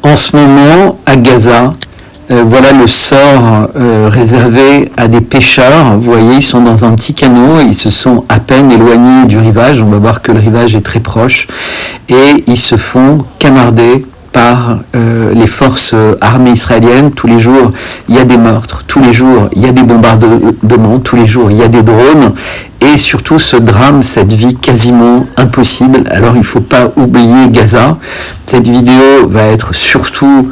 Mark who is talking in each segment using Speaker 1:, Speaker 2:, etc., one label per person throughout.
Speaker 1: En ce moment, à Gaza, voilà le sort réservé à des pêcheurs. Vous voyez, ils sont dans un petit canot, ils se sont à peine éloignés du rivage. On va voir que le rivage est très proche. Et ils se font camarder par les forces armées israéliennes. Tous les jours, il y a des meurtres. Tous les jours, il y a des bombardements. Tous les jours, il y a des drones. Et surtout ce drame, cette vie quasiment impossible. Alors il ne faut pas oublier Gaza. Cette vidéo va être surtout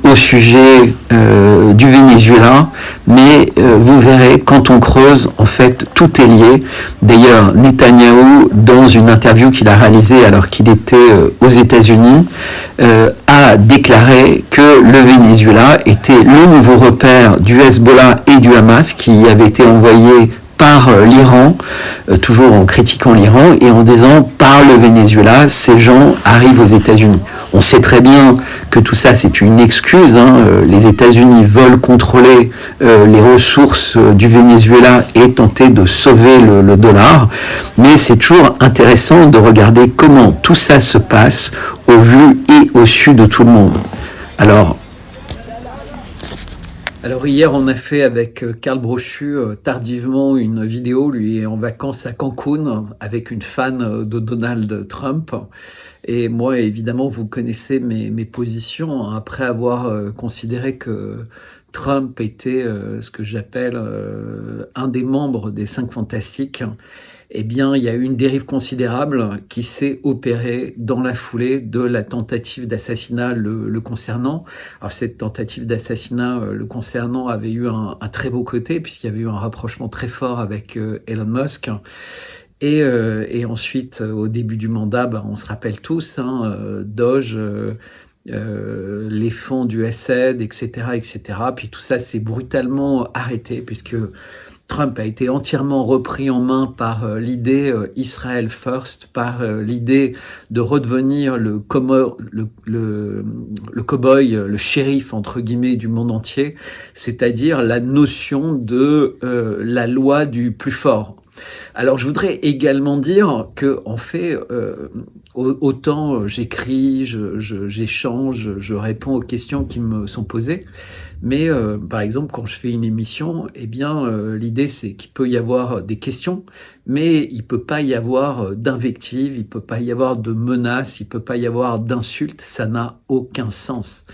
Speaker 1: au sujet du Venezuela, mais vous verrez, quand on creuse, en fait, tout est lié. D'ailleurs, Netanyahou, dans une interview qu'il a réalisée alors qu'il était aux États-Unis, a déclaré que le Venezuela était le nouveau repère du Hezbollah et du Hamas qui avait été envoyé par l'Iran, toujours en critiquant l'Iran, et en disant par le Venezuela, ces gens arrivent aux États-Unis. On sait très bien que tout ça, c'est une excuse. Les États-Unis veulent contrôler les ressources du Venezuela et tenter de sauver le dollar. Mais c'est toujours intéressant de regarder comment tout ça se passe au vu et au su de tout le monde. Alors hier, on a fait avec Karl Brochu tardivement une vidéo. Lui est en vacances à Cancun avec une fan de Donald Trump. Et moi, évidemment, vous connaissez mes positions après avoir considéré que Trump était ce que j'appelle un des membres des 5 Fantastiques. Eh bien, il y a eu une dérive considérable qui s'est opérée dans la foulée de la tentative d'assassinat le concernant. Alors, cette tentative d'assassinat le concernant avait eu un très beau côté, puisqu'il y avait eu un rapprochement très fort avec Elon Musk. Et ensuite, au début du mandat, on se rappelle tous, Doge, les fonds du SED, etc., etc. Puis tout ça s'est brutalement arrêté, puisque Trump a été entièrement repris en main par l'idée Israel First, par l'idée de redevenir le cow-boy, le shérif entre guillemets du monde entier, c'est-à-dire la notion de la loi du plus fort. Alors je voudrais également dire que en fait, autant j'écris, j'échange, je réponds aux questions qui me sont posées, mais par exemple quand je fais une émission, eh bien l'idée c'est qu'il peut y avoir des questions, mais il peut pas y avoir d'invectives, il peut pas y avoir de menaces, il peut pas y avoir d'insultes, ça n'a aucun sens.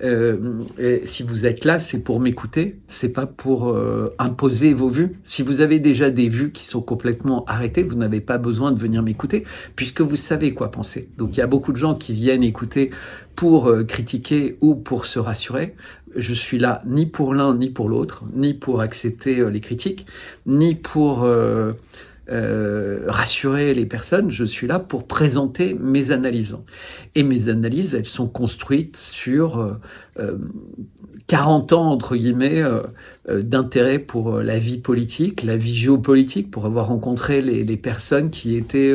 Speaker 1: Et si vous êtes là, c'est pour m'écouter, c'est pas pour imposer vos vues. Si vous avez déjà des vues qui sont complètement arrêtées, vous n'avez pas besoin de venir m'écouter, puisque vous savez quoi penser. Donc il y a beaucoup de gens qui viennent écouter pour critiquer ou pour se rassurer. Je suis là ni pour l'un ni pour l'autre, ni pour accepter les critiques, ni pour rassurer les personnes. Je suis là pour présenter mes analyses. Et mes analyses, elles sont construites sur 40 ans, entre guillemets, d'intérêt pour la vie politique, la vie géopolitique, pour avoir rencontré les personnes qui étaient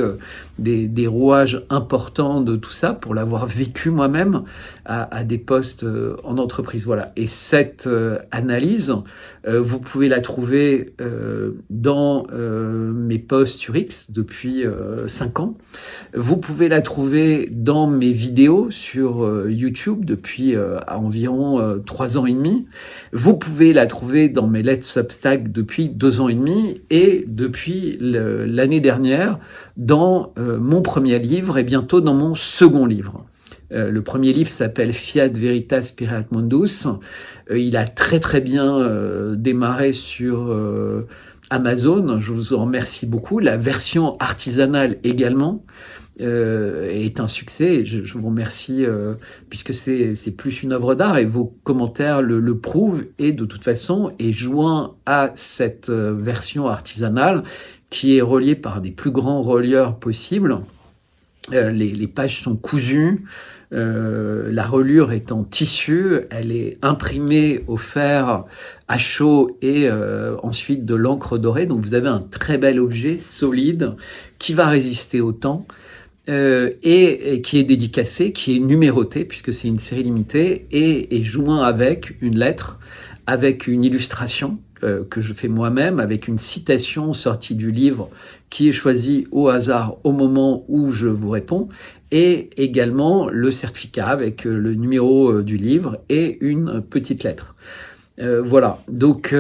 Speaker 1: des rouages importants de tout ça, pour l'avoir vécu moi-même à des postes en entreprise. Voilà. Et cette analyse, vous pouvez la trouver dans mes posts sur X depuis 5 ans. Vous pouvez la trouver dans mes vidéos sur YouTube depuis environ 3 ans et demi. Vous pouvez la trouver dans mes lettres Substack depuis 2 ans et demi et depuis l'année dernière dans mon premier livre et bientôt dans mon second livre. Le premier livre s'appelle Fiat Veritas Spiriat Mundus. Il a très très bien démarré sur Amazon. Je vous en remercie beaucoup. La version artisanale également est un succès. Je vous remercie puisque c'est plus une œuvre d'art et vos commentaires le prouvent. Et de toute façon, est joint à cette version artisanale qui est reliée par des plus grands relieurs possibles. Les pages sont cousues. La reliure est en tissu, elle est imprimée au fer à chaud et ensuite de l'encre dorée. Donc vous avez un très bel objet solide qui va résister au temps et qui est dédicacé, qui est numéroté puisque c'est une série limitée et joint avec une lettre, avec une illustration que je fais moi-même avec une citation sortie du livre qui est choisie au hasard au moment où je vous réponds, et également le certificat avec le numéro du livre et une petite lettre. Voilà, donc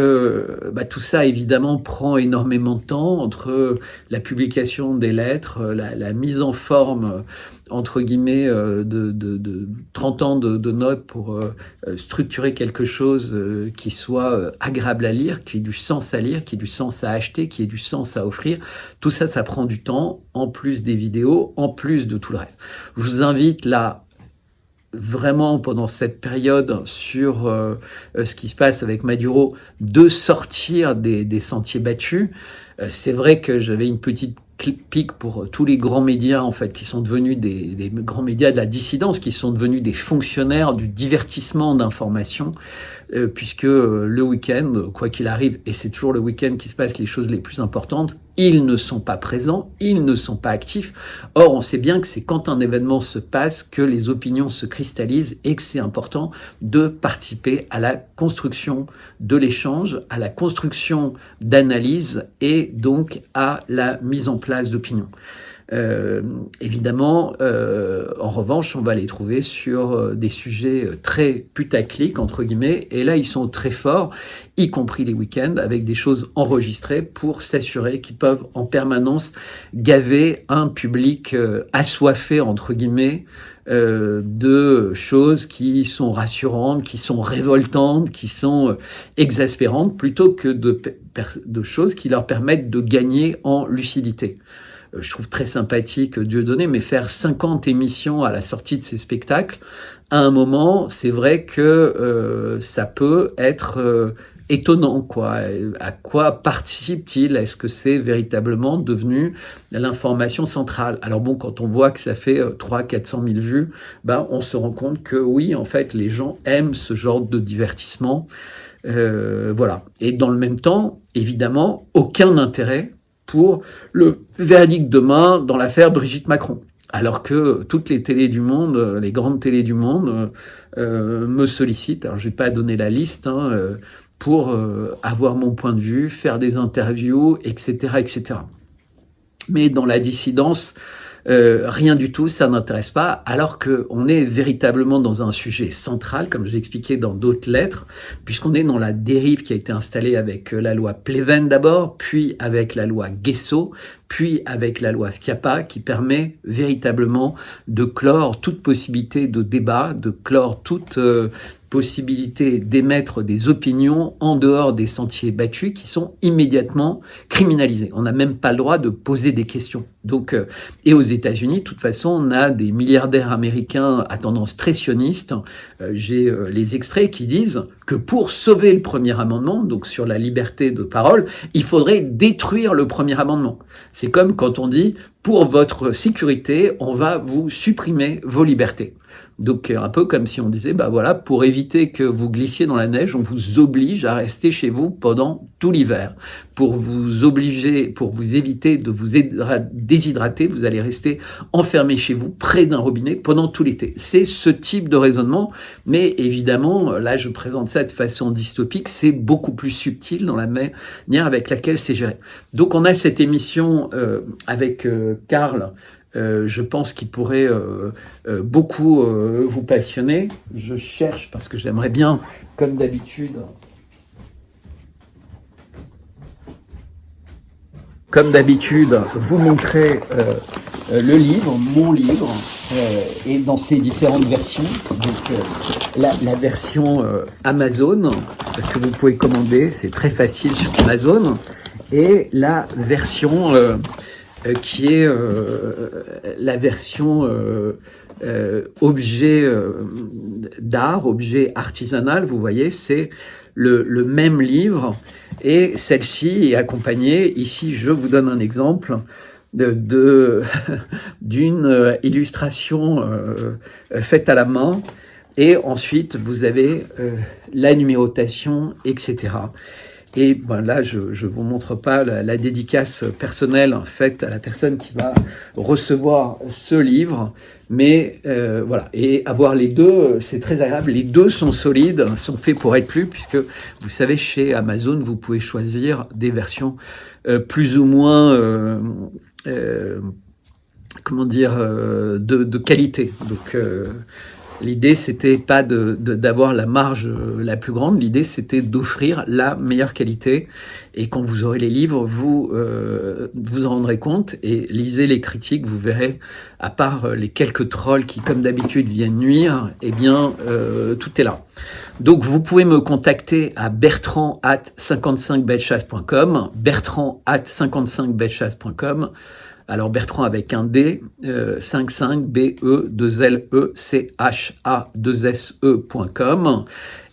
Speaker 1: tout ça évidemment prend énormément de temps entre la publication des lettres, la mise en forme entre guillemets de 30 ans de notes pour structurer quelque chose qui soit agréable à lire, qui ait du sens à lire, qui ait du sens à acheter, qui ait du sens à offrir. Tout ça, ça prend du temps, en plus des vidéos, en plus de tout le reste. Je vous invite là vraiment pendant cette période sur ce qui se passe avec Maduro, de sortir des sentiers battus. C'est vrai que j'avais une petite pique pour tous les grands médias en fait qui sont devenus des grands médias de la dissidence, qui sont devenus des fonctionnaires du divertissement d'information, puisque le week-end, quoi qu'il arrive, et c'est toujours le week-end qui se passe les choses les plus importantes, ils ne sont pas présents, ils ne sont pas actifs. Or, on sait bien que c'est quand un événement se passe que les opinions se cristallisent et que c'est important de participer à la construction de l'échange, à la construction d'analyse et donc à la mise en place d'opinions. Évidemment, en revanche, on va les trouver sur des sujets très putaclic, entre guillemets, et là, ils sont très forts, y compris les week-ends, avec des choses enregistrées pour s'assurer qu'ils peuvent en permanence gaver un public assoiffé, entre guillemets, de choses qui sont rassurantes, qui sont révoltantes, qui sont exaspérantes, plutôt que de choses qui leur permettent de gagner en lucidité. Je trouve très sympathique Dieudonné, mais faire 50 émissions à la sortie de ces spectacles, à un moment, c'est vrai que ça peut être étonnant, quoi. À quoi participe-t-il? Est-ce que c'est véritablement devenu l'information centrale? Alors bon, quand on voit que ça fait 300-400 000 vues, on se rend compte que oui, en fait, les gens aiment ce genre de divertissement. Voilà. Et dans le même temps, évidemment, aucun intérêt pour le verdict demain dans l'affaire Brigitte Macron. Alors que toutes les télés du monde, les grandes télés du monde, me sollicitent. Alors je vais pas donner la liste, pour avoir mon point de vue, faire des interviews, etc., etc. Mais dans la dissidence, rien du tout, ça n'intéresse pas, alors qu'on est véritablement dans un sujet central, comme je l'ai expliqué dans d'autres lettres, puisqu'on est dans la dérive qui a été installée avec la loi Pleven d'abord, puis avec la loi Guesso, puis avec la loi Schiappa, qui permet véritablement de clore toute possibilité de débat, de clore toute possibilité d'émettre des opinions en dehors des sentiers battus qui sont immédiatement criminalisés. On n'a même pas le droit de poser des questions. Donc, et aux États-Unis, de toute façon, on a des milliardaires américains à tendance très sioniste. J'ai les extraits qui disent que pour sauver le premier amendement, donc sur la liberté de parole, il faudrait détruire le premier amendement. C'est comme quand on dit, pour votre sécurité, on va vous supprimer vos libertés. Donc un peu comme si on disait, voilà, pour éviter que vous glissiez dans la neige, on vous oblige à rester chez vous pendant tout l'hiver. Pour vous obliger, pour vous éviter de vous déshydrater, vous allez rester enfermé chez vous, près d'un robinet, pendant tout l'été. C'est ce type de raisonnement, mais évidemment, là je présente ça de façon dystopique, c'est beaucoup plus subtil dans la manière avec laquelle c'est géré. Donc on a cette émission avec Karl, je pense qu'il pourrait beaucoup vous passionner. Je cherche parce que j'aimerais bien, comme d'habitude, vous montrer le livre, mon livre, et dans ses différentes versions. Donc la version Amazon, que vous pouvez commander, c'est très facile sur Amazon, et la version qui est la version objet d'art, objet artisanal. Vous voyez, c'est le même livre, et celle-ci est accompagnée, ici je vous donne un exemple, d'une illustration faite à la main, et ensuite vous avez la numérotation, etc. Et ben là, je vous montre pas la dédicace personnelle faite à la personne qui va recevoir ce livre, mais voilà. Et avoir les deux, c'est très agréable. Les deux sont solides, sont faits pour être lus, puisque vous savez, chez Amazon, vous pouvez choisir des versions plus ou moins comment dire, de qualité. Donc, l'idée, c'était pas d'avoir la marge la plus grande. L'idée, c'était d'offrir la meilleure qualité. Et quand vous aurez les livres, vous vous en rendrez compte et lisez les critiques. Vous verrez, à part les quelques trolls qui, comme d'habitude, viennent nuire, eh bien, tout est là. Donc, vous pouvez me contacter à bertrand@55bellechasse.com, bertrand@55bellechasse.com. Alors Bertrand avec un D, 55 BE2LECHA2SE.com.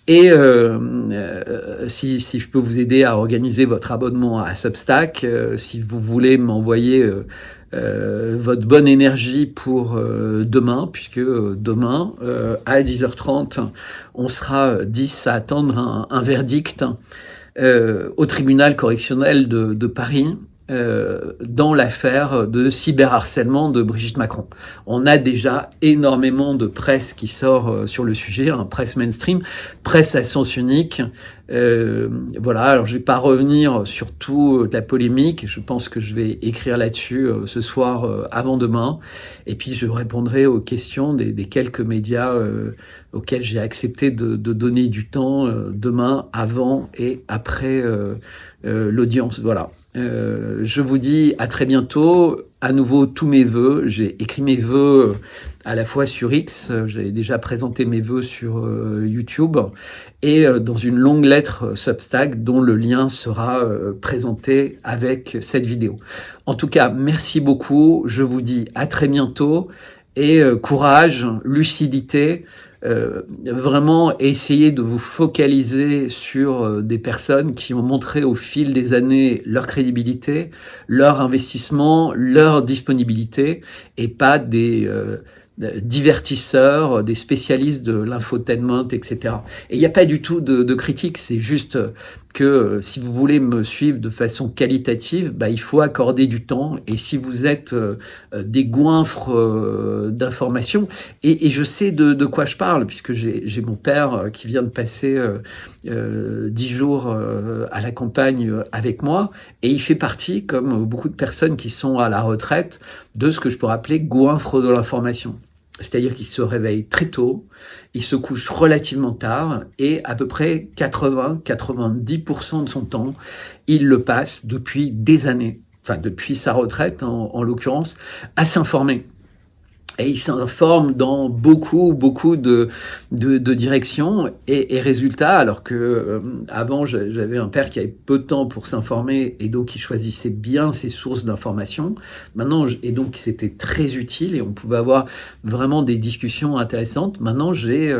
Speaker 1: Et si je peux vous aider à organiser votre abonnement à Substack, si vous voulez m'envoyer votre bonne énergie pour demain, puisque demain, à 10h30, on sera 10 à attendre un verdict au tribunal correctionnel de Paris, dans l'affaire de cyberharcèlement de Brigitte Macron. On a déjà énormément de presse qui sort sur le sujet, presse mainstream, presse à sens unique. Voilà, alors je vais pas revenir sur toute la polémique, je pense que je vais écrire là-dessus ce soir avant demain, et puis je répondrai aux questions des quelques médias auxquels j'ai accepté de donner du temps demain, avant et après l'audience. Voilà. Je vous dis à très bientôt. À nouveau, tous mes vœux. J'ai écrit mes vœux à la fois sur X, j'avais déjà présenté mes vœux sur YouTube, et dans une longue lettre Substack dont le lien sera présenté avec cette vidéo. En tout cas, merci beaucoup. Je vous dis à très bientôt, et courage, lucidité. Vraiment essayer de vous focaliser sur des personnes qui ont montré au fil des années leur crédibilité, leur investissement, leur disponibilité, et pas des divertisseurs, des spécialistes de l'infotainment, etc. Et il n'y a pas du tout de critique, c'est juste que si vous voulez me suivre de façon qualitative, il faut accorder du temps. Et si vous êtes des goinfres d'informations, et je sais de quoi je parle, puisque j'ai mon père qui vient de passer 10 jours à la campagne avec moi, et il fait partie, comme beaucoup de personnes qui sont à la retraite, de ce que je pourrais appeler goinfre de l'information. C'est-à-dire qu'il se réveille très tôt, il se couche relativement tard, et à peu près 80-90% de son temps, il le passe depuis des années, enfin depuis sa retraite en l'occurrence, à s'informer. Et il s'informe dans beaucoup de directions, et résultat, alors que avant j'avais un père qui avait peu de temps pour s'informer, et donc il choisissait bien ses sources d'information. Maintenant, et donc c'était très utile, et on pouvait avoir vraiment des discussions intéressantes. Maintenant, j'ai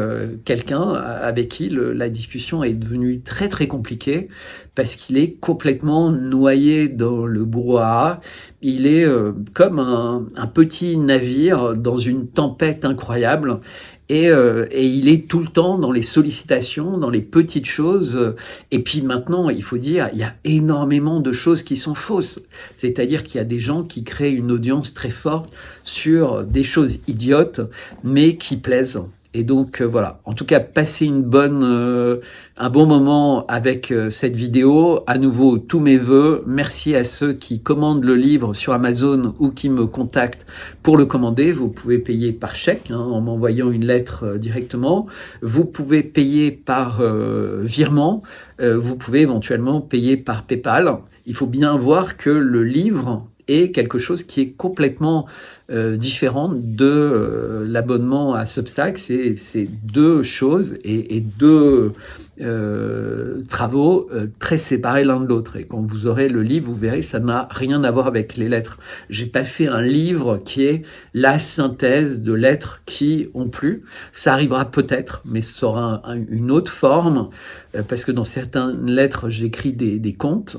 Speaker 1: quelqu'un avec qui la discussion est devenue très compliquée, parce qu'il est complètement noyé dans le brouhaha. Il est comme un petit navire dans une tempête incroyable, et il est tout le temps dans les sollicitations, dans les petites choses. Et puis maintenant, il faut dire, il y a énormément de choses qui sont fausses. C'est-à-dire qu'il y a des gens qui créent une audience très forte sur des choses idiotes, mais qui plaisent. Et donc voilà, en tout cas, passez un bon moment avec cette vidéo. À nouveau, tous mes vœux. Merci à ceux qui commandent le livre sur Amazon ou qui me contactent pour le commander. Vous pouvez payer par chèque, en m'envoyant une lettre directement. Vous pouvez payer par virement. Vous pouvez éventuellement payer par PayPal. Il faut bien voir que le livre est quelque chose qui est complètement différent de l'abonnement à Substack. C'est deux choses et deux travaux très séparés l'un de l'autre. Et quand vous aurez le livre, vous verrez, ça n'a rien à voir avec les lettres. J'ai pas fait un livre qui est la synthèse de lettres qui ont plu. Ça arrivera peut-être, mais ça aura une autre forme, parce que dans certaines lettres, j'écris des contes.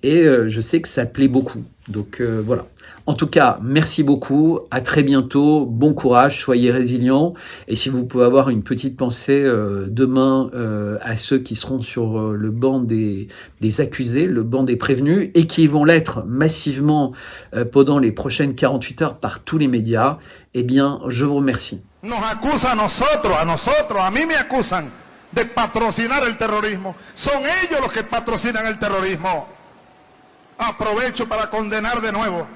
Speaker 1: et je sais que ça plaît beaucoup. Donc voilà. En tout cas, merci beaucoup, à très bientôt, bon courage, soyez résilients, et si vous pouvez avoir une petite pensée demain à ceux qui seront sur le banc des accusés, le banc des prévenus, et qui vont l'être massivement pendant les prochaines 48 heures par tous les médias, eh bien, je vous remercie.
Speaker 2: Nos acusa a nosotros, a mí me acusan de patrocinar el terrorismo. Son ellos los que patrocinan el terrorismo. Aprovecho para condenar de nuevo,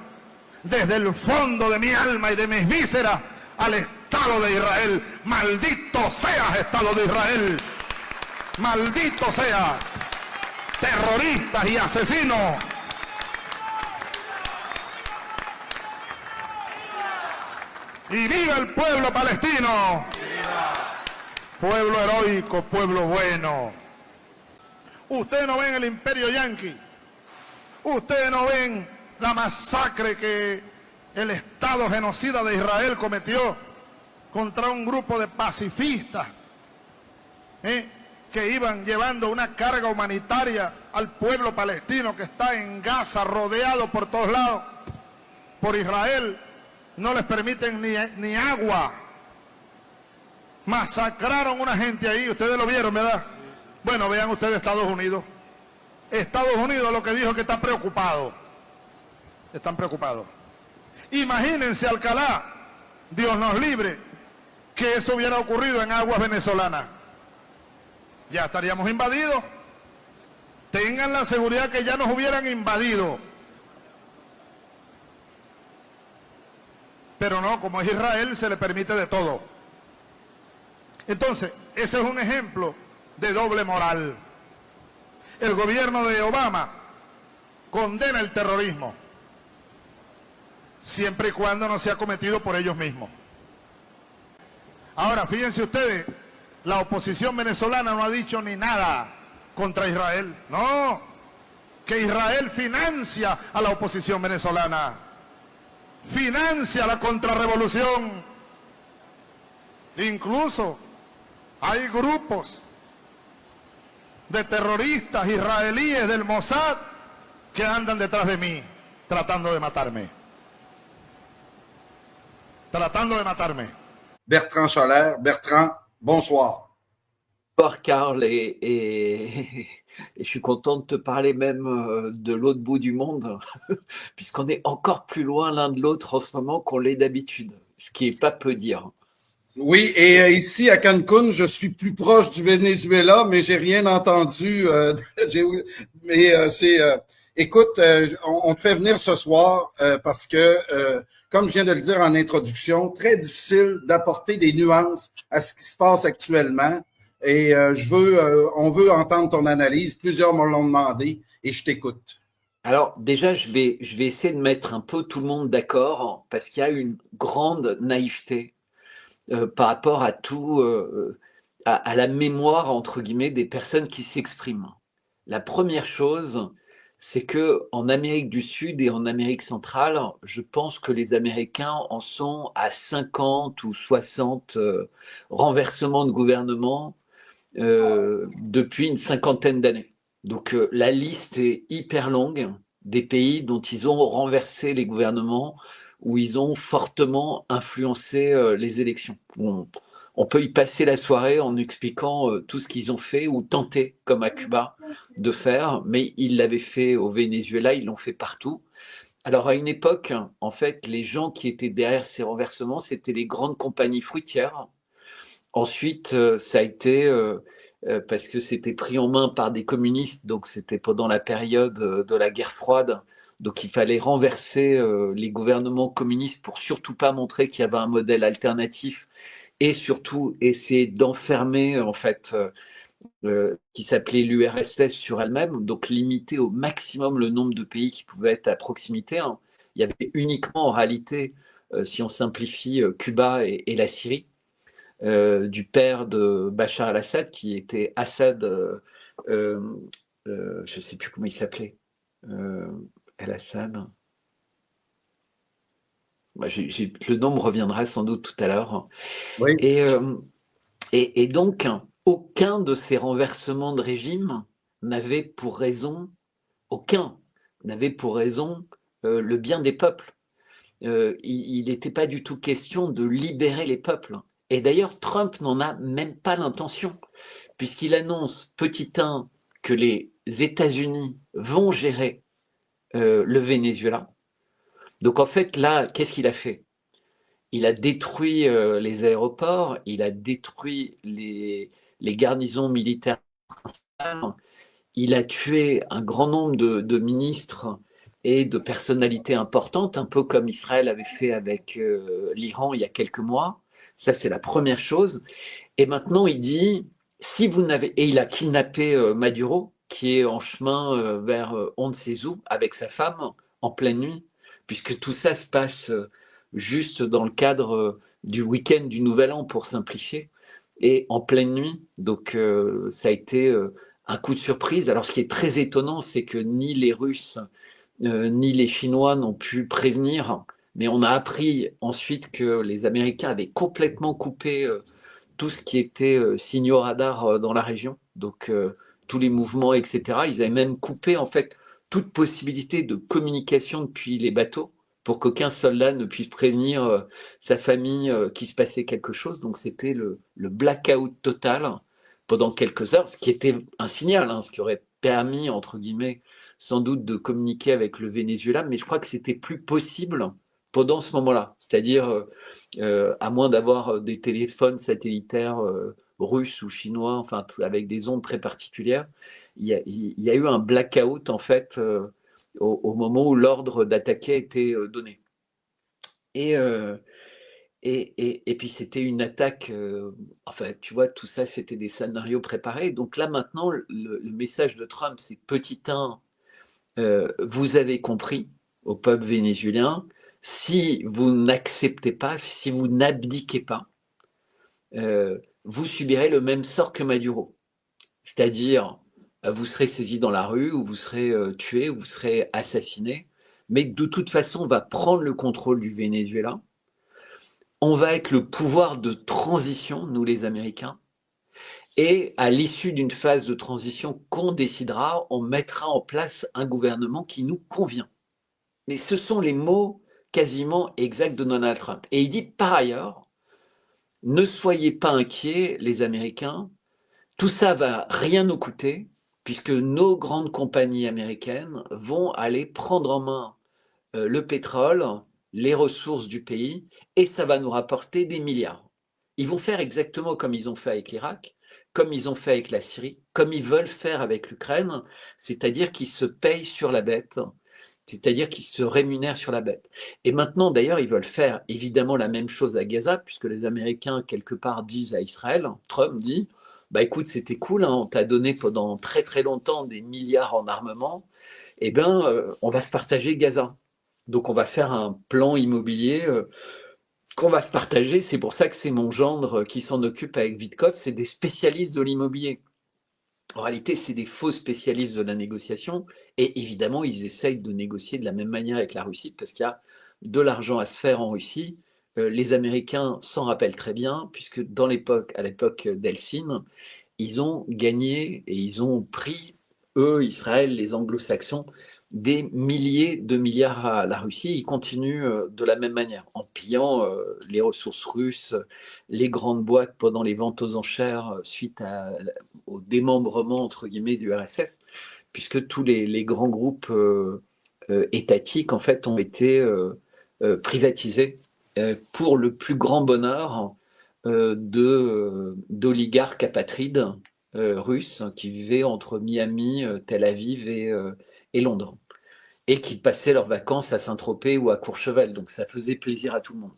Speaker 2: desde el fondo de mi alma y de mis vísceras, al Estado de Israel. Maldito seas, Estado de Israel. Maldito seas, terroristas y asesinos. Y viva el pueblo palestino. Pueblo heroico, pueblo bueno. Ustedes no ven el imperio yanqui. Ustedes no ven la masacre que el Estado genocida de Israel cometió contra un grupo de pacifistas que iban llevando una carga humanitaria al pueblo palestino que está en Gaza, rodeado por todos lados por Israel. No les permiten ni agua. Masacraron a una gente ahí, ustedes lo vieron, ¿verdad? Bueno, vean ustedes Estados Unidos. Estados Unidos lo que dijo es que está preocupado. Están preocupados. Imagínense, Alcalá, Dios nos libre, que eso hubiera ocurrido en aguas venezolanas. Ya estaríamos invadidos. Tengan la seguridad que ya nos hubieran invadido. Pero no, como es Israel, se le permite de todo. Entonces, ese es un ejemplo de doble moral. El gobierno de Obama condena el terrorismo, siempre y cuando no sea cometido por ellos mismos. Ahora, fíjense ustedes, la oposición venezolana no ha dicho ni nada contra Israel. No, que Israel financia a la oposición venezolana, financia la contrarrevolución. Incluso hay grupos de terroristas israelíes del Mossad que andan detrás de mí, tratando de matarme. Tratando de matarme.
Speaker 3: Bertrand Scholler. Bertrand, bonsoir.
Speaker 1: Bonsoir Karl, et je suis content de te parler même de l'autre bout du monde, puisqu'on est encore plus loin l'un de l'autre en ce moment qu'on l'est d'habitude, ce qui est pas peu dire.
Speaker 3: Oui, et ici à Cancun, je suis plus proche du Venezuela, mais j'ai rien entendu. Écoute, on te fait venir ce soir parce que, comme je viens de le dire en introduction, très difficile d'apporter des nuances à ce qui se passe actuellement. Et on veut entendre ton analyse. Plusieurs me l'ont demandé et je t'écoute.
Speaker 1: Alors déjà, je vais essayer de mettre un peu tout le monde d'accord parce qu'il y a une grande naïveté par rapport à tout, à la mémoire, entre guillemets, des personnes qui s'expriment. La première chose, c'est que en Amérique du Sud et en Amérique centrale, je pense que les Américains en sont à 50 ou 60 renversements de gouvernement depuis une cinquantaine d'années. Donc la liste est hyper longue des pays dont ils ont renversé les gouvernements, où ils ont fortement influencé les élections. On peut y passer la soirée en expliquant tout ce qu'ils ont fait ou tenté, comme à Cuba, de faire, mais ils l'avaient fait au Venezuela, ils l'ont fait partout. Alors à une époque, en fait, les gens qui étaient derrière ces renversements, c'était les grandes compagnies fruitières. Ensuite, ça a été parce que c'était pris en main par des communistes, donc c'était pendant la période de la guerre froide. Donc il fallait renverser les gouvernements communistes pour surtout pas montrer qu'il y avait un modèle alternatif et surtout essayer d'enfermer en fait qui s'appelait l'URSS sur elle-même, donc limiter au maximum le nombre de pays qui pouvaient être à proximité. Hein. Il y avait uniquement en réalité, si on simplifie, Cuba et la Syrie, du père de Bachar el-Assad qui était Assad, je ne sais plus comment il s'appelait. El-Assad. Le nom me reviendra sans doute tout à l'heure.
Speaker 3: Oui.
Speaker 1: Et donc, aucun de ces renversements de régime n'avait pour raison, aucun, n'avait pour raison le bien des peuples. Il n'était pas du tout question de libérer les peuples. Et d'ailleurs, Trump n'en a même pas l'intention, puisqu'il annonce, petit 1, que les États-Unis vont gérer le Venezuela. Donc en fait, là, qu'est-ce qu'il a fait? Il a détruit les aéroports, il a détruit les garnisons militaires principales, il a tué un grand nombre de ministres et de personnalités importantes, un peu comme Israël avait fait avec l'Iran il y a quelques mois. Ça, c'est la première chose. Et maintenant, il dit, si vous n'avez... Et il a kidnappé Maduro, qui est en chemin vers on ne sait où, avec sa femme, en pleine nuit, puisque tout ça se passe juste dans le cadre du week-end du Nouvel An, pour simplifier, et en pleine nuit. Donc, ça a été un coup de surprise. Alors, ce qui est très étonnant, c'est que ni les Russes ni les Chinois n'ont pu prévenir, mais on a appris ensuite que les Américains avaient complètement coupé tout ce qui était signaux radar dans la région, donc tous les mouvements, etc. Ils avaient même coupé en fait toute possibilité de communication depuis les bateaux pour qu'aucun soldat ne puisse prévenir sa famille qu'il se passait quelque chose. Donc c'était le blackout total pendant quelques heures, ce qui était un signal, hein, ce qui aurait permis, entre guillemets, sans doute de communiquer avec le Venezuela, mais je crois que c'était plus possible pendant ce moment-là. C'est-à-dire, à moins d'avoir des téléphones satellitaires russes ou chinois, enfin avec des ondes très particulières, il y a eu un blackout en fait au moment où l'ordre d'attaquer a été donné. Et, et puis c'était une attaque, enfin tu vois, tout ça c'était des scénarios préparés. Donc là maintenant, le message de Trump, c'est petit 1, vous avez compris au peuple vénézuélien, si vous n'acceptez pas, si vous n'abdiquez pas, vous subirez le même sort que Maduro. C'est-à-dire, vous serez saisi dans la rue, ou vous serez tué, ou vous serez assassiné, mais de toute façon, on va prendre le contrôle du Venezuela. On va être le pouvoir de transition, nous les Américains, et à l'issue d'une phase de transition qu'on décidera, on mettra en place un gouvernement qui nous convient. Mais ce sont les mots quasiment exacts de Donald Trump. Et il dit par ailleurs, ne soyez pas inquiets, les Américains, tout ça va rien nous coûter, puisque nos grandes compagnies américaines vont aller prendre en main le pétrole, les ressources du pays, et ça va nous rapporter des milliards. Ils vont faire exactement comme ils ont fait avec l'Irak, comme ils ont fait avec la Syrie, comme ils veulent faire avec l'Ukraine, c'est-à-dire qu'ils se payent sur la bête, c'est-à-dire qu'ils se rémunèrent sur la bête. Et maintenant, d'ailleurs, ils veulent faire évidemment la même chose à Gaza, puisque les Américains, quelque part, disent à Israël, Trump dit, bah écoute, c'était cool, hein, on t'a donné pendant très très longtemps des milliards en armement, eh bien, on va se partager Gaza. Donc on va faire un plan immobilier qu'on va se partager. C'est pour ça que c'est mon gendre qui s'en occupe avec Witkov, c'est des spécialistes de l'immobilier. En réalité, c'est des faux spécialistes de la négociation, et évidemment, ils essayent de négocier de la même manière avec la Russie, parce qu'il y a de l'argent à se faire en Russie. Les Américains s'en rappellent très bien, puisque à l'époque d'Helsinki, ils ont gagné et ils ont pris, eux, Israël, les anglo-saxons, des milliers de milliards à la Russie. Ils continuent de la même manière, en pillant les ressources russes, les grandes boîtes pendant les ventes aux enchères suite au démembrement, entre guillemets, du RSS, puisque tous les grands groupes étatiques, en fait, ont été privatisés pour le plus grand bonheur d'oligarques apatrides russes qui vivaient entre Miami, Tel Aviv et Londres, et qui passaient leurs vacances à Saint-Tropez ou à Courchevel. Donc ça faisait plaisir à tout le monde.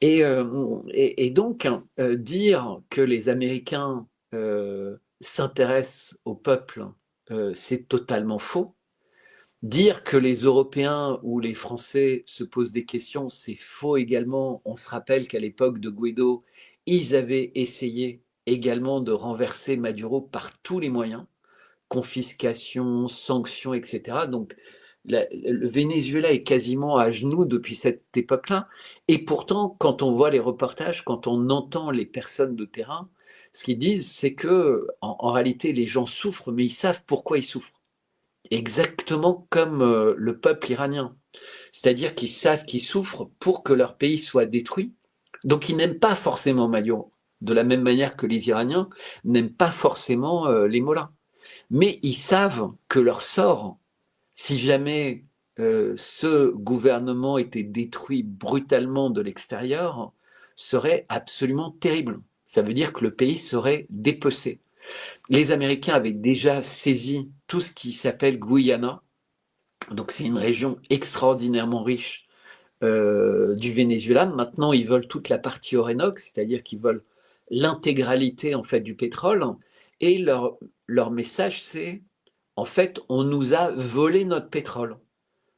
Speaker 1: Et donc, dire que les Américains s'intéressent au peuple, c'est totalement faux. Dire que les Européens ou les Français se posent des questions, c'est faux également. On se rappelle qu'à l'époque de Guaido, ils avaient essayé également de renverser Maduro par tous les moyens, confiscation, sanctions, etc. Donc le Venezuela est quasiment à genoux depuis cette époque-là. Et pourtant, quand on voit les reportages, quand on entend les personnes de terrain, ce qu'ils disent, c'est que en réalité, les gens souffrent, mais ils savent pourquoi ils souffrent. exactement comme le peuple iranien. C'est-à-dire qu'ils savent qu'ils souffrent pour que leur pays soit détruit. Donc ils n'aiment pas forcément Maduro, de la même manière que les Iraniens n'aiment pas forcément les Mollahs. Mais ils savent que leur sort, si jamais ce gouvernement était détruit brutalement de l'extérieur, serait absolument terrible. Ça veut dire que le pays serait dépecé. Les Américains avaient déjà saisi tout ce qui s'appelle Guyana. Donc c'est une région extraordinairement riche du Venezuela. Maintenant, ils veulent toute la partie Orénoque, c'est-à-dire qu'ils veulent l'intégralité en fait du pétrole. Et leur message, c'est en fait, on nous a volé notre pétrole.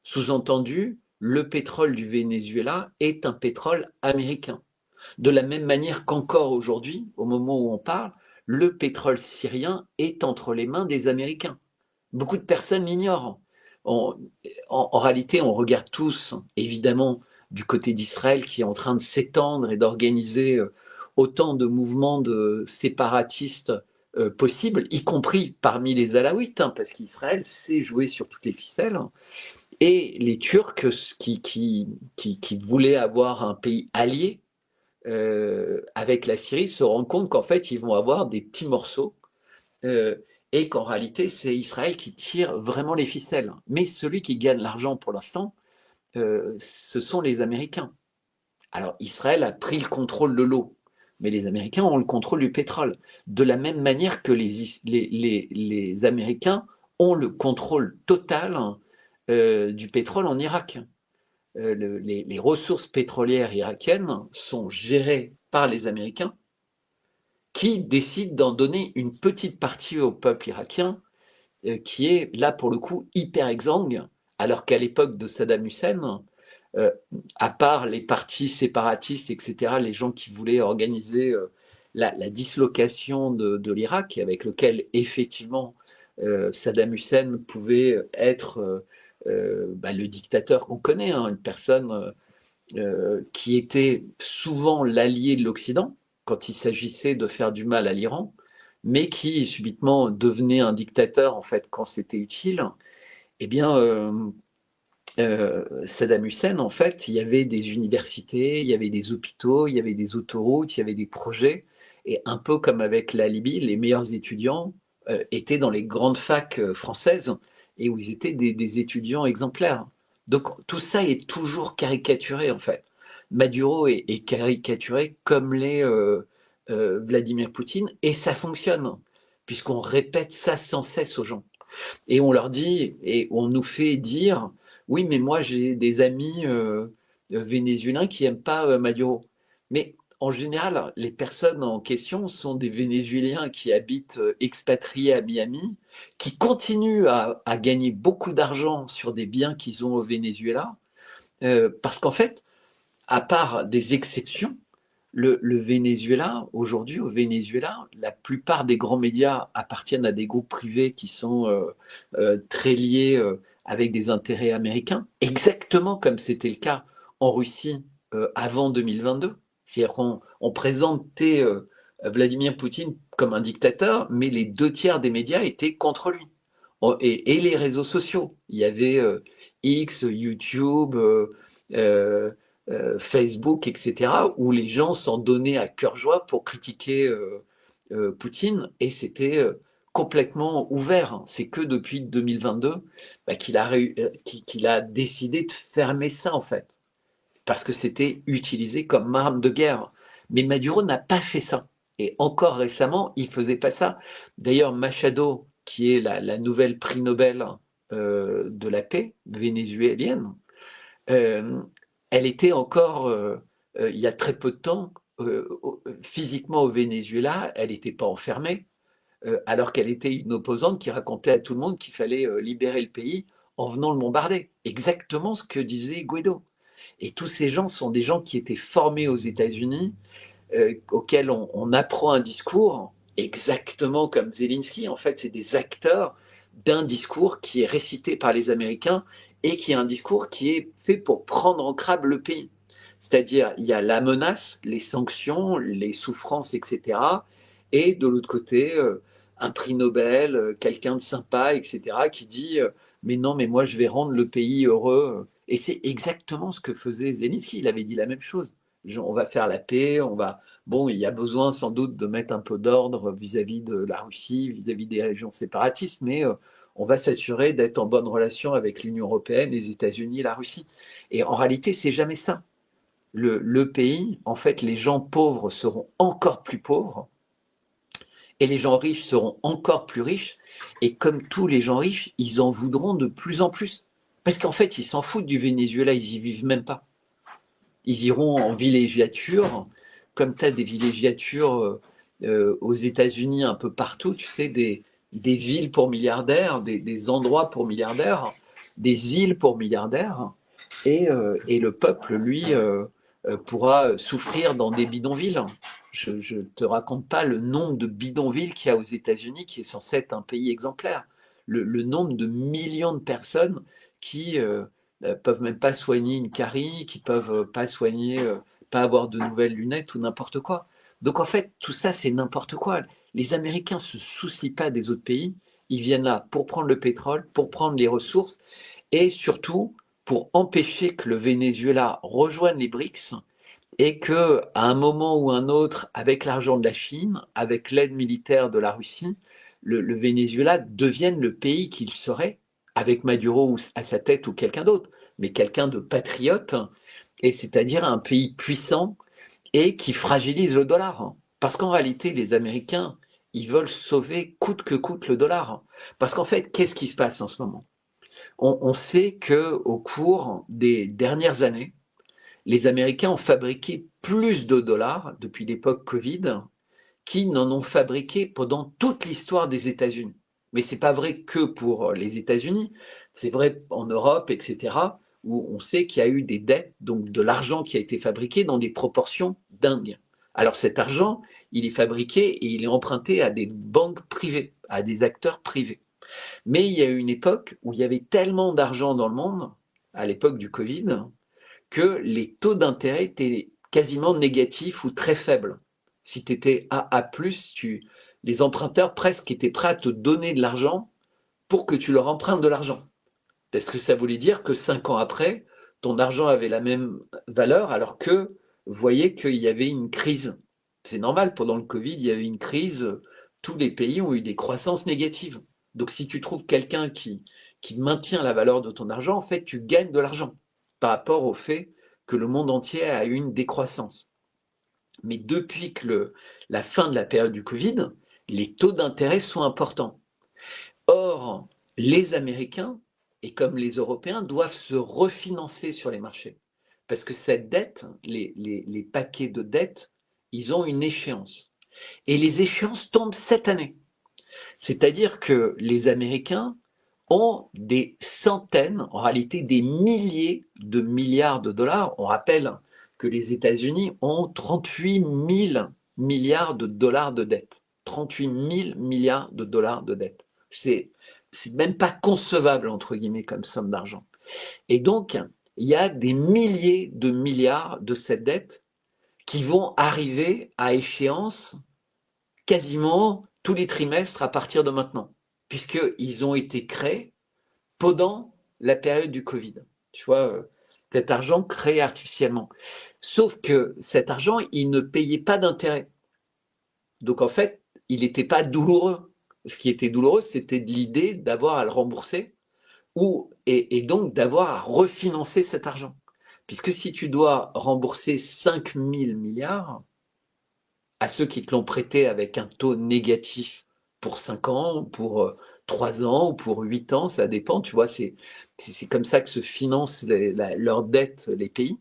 Speaker 1: Sous-entendu, le pétrole du Venezuela est un pétrole américain. De la même manière qu'encore aujourd'hui, au moment où on parle, le pétrole syrien est entre les mains des Américains. Beaucoup de personnes l'ignorent. En réalité, on regarde tous, évidemment, du côté d'Israël qui est en train de s'étendre et d'organiser autant de mouvements de séparatistes possibles, y compris parmi les Alaouites, hein, parce qu'Israël sait jouer sur toutes les ficelles. Et les Turcs qui voulaient avoir un pays allié avec la Syrie se rendent compte qu'en fait, ils vont avoir des petits morceaux et qu'en réalité, c'est Israël qui tire vraiment les ficelles. Mais celui qui gagne l'argent pour l'instant, ce sont les Américains. Alors, Israël a pris le contrôle de l'eau, mais les Américains ont le contrôle du pétrole. De la même manière que les Américains ont le contrôle total du pétrole en Irak. Les ressources pétrolières irakiennes sont gérées par les Américains qui décident d'en donner une petite partie au peuple irakien qui est là pour le coup hyper exsangue, alors qu'à l'époque de Saddam Hussein, à part les partis séparatistes, etc., les gens qui voulaient organiser la dislocation de l'Irak, avec lequel effectivement Saddam Hussein pouvait être le dictateur qu'on connaît, hein, une personne qui était souvent l'allié de l'Occident quand il s'agissait de faire du mal à l'Iran, mais qui subitement devenait un dictateur en fait quand c'était utile. Eh bien, Saddam Hussein, en fait, il y avait des universités, il y avait des hôpitaux, il y avait des autoroutes, il y avait des projets, et un peu comme avec la Libye, les meilleurs étudiants étaient dans les grandes facs françaises et où ils étaient des étudiants exemplaires. Donc tout ça est toujours caricaturé en fait. Maduro est caricaturé comme l'est Vladimir Poutine et ça fonctionne puisqu'on répète ça sans cesse aux gens. Et on leur dit, et on nous fait dire, oui, mais moi j'ai des amis vénézuéliens qui n'aiment pas Maduro. Mais en général, les personnes en question sont des Vénézuéliens qui habitent expatriés à Miami, qui continuent à gagner beaucoup d'argent sur des biens qu'ils ont au Venezuela, parce qu'en fait, à part des exceptions, le Venezuela, aujourd'hui au Venezuela, la plupart des grands médias appartiennent à des groupes privés qui sont très liés avec des intérêts américains, exactement comme c'était le cas en Russie avant 2022. C'est-à-dire qu'on présentait Vladimir Poutine comme un dictateur, mais les 2 tiers des médias étaient contre lui. Et les réseaux sociaux. Il y avait X, YouTube, Facebook, etc., où les gens s'en donnaient à cœur joie pour critiquer Poutine, et c'était complètement ouvert. C'est que depuis 2022 qu'il a décidé de fermer ça, en fait, parce que c'était utilisé comme arme de guerre. Mais Maduro n'a pas fait ça. Et encore récemment, il faisait pas ça. D'ailleurs, Machado, qui est la nouvelle prix Nobel de la paix vénézuélienne, elle était encore, il y a très peu de temps, physiquement au Venezuela, elle n'était pas enfermée, alors qu'elle était une opposante qui racontait à tout le monde qu'il fallait libérer le pays en venant le bombarder. Exactement ce que disait Guaido. Et tous ces gens sont des gens qui étaient formés aux États-Unis, auxquels on apprend un discours, exactement comme Zelensky. En fait, c'est des acteurs d'un discours qui est récité par les Américains et qui est un discours qui est fait pour prendre en crabe le pays. C'est-à-dire, il y a la menace, les sanctions, les souffrances, etc. Et de l'autre côté, un prix Nobel, quelqu'un de sympa, etc., qui dit mais non, mais moi je vais rendre le pays heureux. Et c'est exactement ce que faisait Zelensky. Il avait dit la même chose. On va faire la paix, on va. Bon, il y a besoin sans doute de mettre un peu d'ordre vis-à-vis de la Russie, vis-à-vis des régions séparatistes, mais on va s'assurer d'être en bonne relation avec l'Union européenne, les États-Unis, la Russie. Et en réalité, c'est jamais ça. Le pays, en fait, les gens pauvres seront encore plus pauvres et les gens riches seront encore plus riches. Et comme tous les gens riches, ils en voudront de plus en plus. Parce qu'en fait, ils s'en foutent du Venezuela, ils y vivent même pas. Ils iront en villégiature, comme tu as des villégiatures aux États-Unis un peu partout, tu sais, des villes pour milliardaires, des endroits pour milliardaires, des îles pour milliardaires, et le peuple, lui, pourra souffrir dans des bidonvilles. Je ne te raconte pas le nombre de bidonvilles qu'il y a aux États-Unis, qui est censé être un pays exemplaire. Le nombre de millions de personnes qui peuvent même pas soigner une carie, qui peuvent pas soigner, pas avoir de nouvelles lunettes ou n'importe quoi. Donc en fait, tout ça, c'est n'importe quoi. Les Américains se soucient pas des autres pays. Ils viennent là pour prendre le pétrole, pour prendre les ressources et surtout pour empêcher que le Venezuela rejoigne les BRICS et que, à un moment ou un autre, avec l'argent de la Chine, avec l'aide militaire de la Russie, le Venezuela devienne le pays qu'il serait, avec Maduro à sa tête ou quelqu'un d'autre, mais quelqu'un de patriote, et c'est-à-dire un pays puissant et qui fragilise le dollar. Parce qu'en réalité, les Américains, ils veulent sauver coûte que coûte le dollar. Parce qu'en fait, qu'est-ce qui se passe en ce moment? On sait qu'au cours des dernières années, les Américains ont fabriqué plus de dollars depuis l'époque Covid qu'ils n'en ont fabriqué pendant toute l'histoire des États-Unis. Mais ce n'est pas vrai que pour les États-Unis, c'est vrai en Europe, etc., où on sait qu'il y a eu des dettes, donc de l'argent qui a été fabriqué dans des proportions dingues. Alors cet argent, il est fabriqué et il est emprunté à des banques privées, à des acteurs privés. Mais il y a eu une époque où il y avait tellement d'argent dans le monde, à l'époque du Covid, que les taux d'intérêt étaient quasiment négatifs ou très faibles. Si tu étais AA+, les emprunteurs presque étaient prêts à te donner de l'argent pour que tu leur empruntes de l'argent. Parce que ça voulait dire que 5 ans après, ton argent avait la même valeur alors que vous voyez qu'il y avait une crise. C'est normal, pendant le Covid, il y avait une crise, tous les pays ont eu des croissances négatives. Donc si tu trouves quelqu'un qui maintient la valeur de ton argent, en fait, tu gagnes de l'argent par rapport au fait que le monde entier a eu une décroissance. Mais depuis que la fin de la période du Covid, les taux d'intérêt sont importants. Or, les Américains, et comme les Européens, doivent se refinancer sur les marchés. Parce que cette dette, les paquets de dettes, ils ont une échéance. Et les échéances tombent cette année. C'est-à-dire que les Américains ont des centaines, en réalité des milliers de milliards de dollars. On rappelle que les États-Unis ont 38 000 milliards de dollars de dette. 38 000 milliards de dollars de dette. C'est même pas concevable, entre guillemets, comme somme d'argent. Et donc, il y a des milliers de milliards de cette dette qui vont arriver à échéance quasiment tous les trimestres à partir de maintenant, puisqu'ils ont été créés pendant la période du Covid. Tu vois, cet argent créé artificiellement. Sauf que cet argent, il ne payait pas d'intérêt. Donc en fait, il n'était pas douloureux. Ce qui était douloureux, c'était l'idée d'avoir à le rembourser et donc d'avoir à refinancer cet argent. Puisque si tu dois rembourser 5 000 milliards à ceux qui te l'ont prêté avec un taux négatif pour 5 ans, pour 3 ans ou pour 8 ans, ça dépend, tu vois, c'est comme ça que se financent leurs dettes, les pays.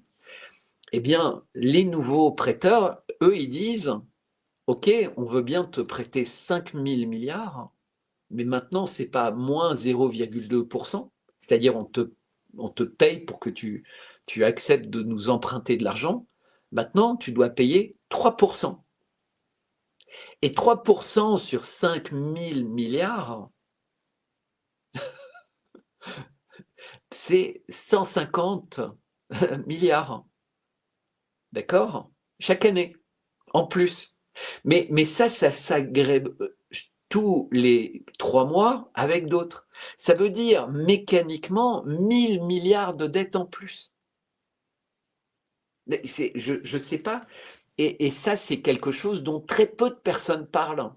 Speaker 1: Eh bien, les nouveaux prêteurs, eux, ils disent OK, on veut bien te prêter 5 000 milliards, mais maintenant, ce n'est pas moins 0,2%, c'est-à-dire on te paye pour que tu acceptes de nous emprunter de l'argent. Maintenant, tu dois payer 3%. Et 3% sur 5 000 milliards, c'est 150 milliards. D'accord? Chaque année, en plus. Mais ça s'agrège. tous les 3 mois avec d'autres. Ça veut dire mécaniquement 1000 milliards de dettes en plus. Je ne sais pas. Et ça, c'est quelque chose dont très peu de personnes parlent.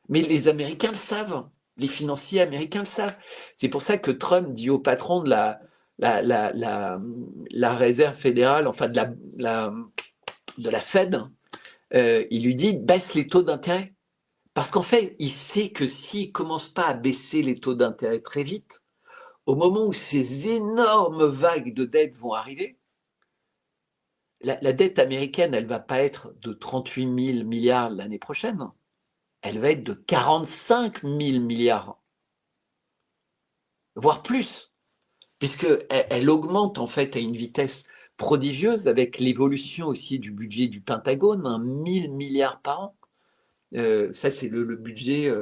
Speaker 1: Mais les Américains le savent. Les financiers américains le savent. C'est pour ça que Trump dit au patron de la réserve fédérale, enfin de la Fed, il lui dit baisse les taux d'intérêt. Parce qu'en fait, il sait que s'il ne commence pas à baisser les taux d'intérêt très vite, au moment où ces énormes vagues de dettes vont arriver, la dette américaine, elle ne va pas être de 38 000 milliards l'année prochaine, elle va être de 45 000 milliards, voire plus, puisqu'elle augmente en fait à une vitesse prodigieuse avec l'évolution aussi du budget du Pentagone, 1000 milliards par an. Ça, c'est le budget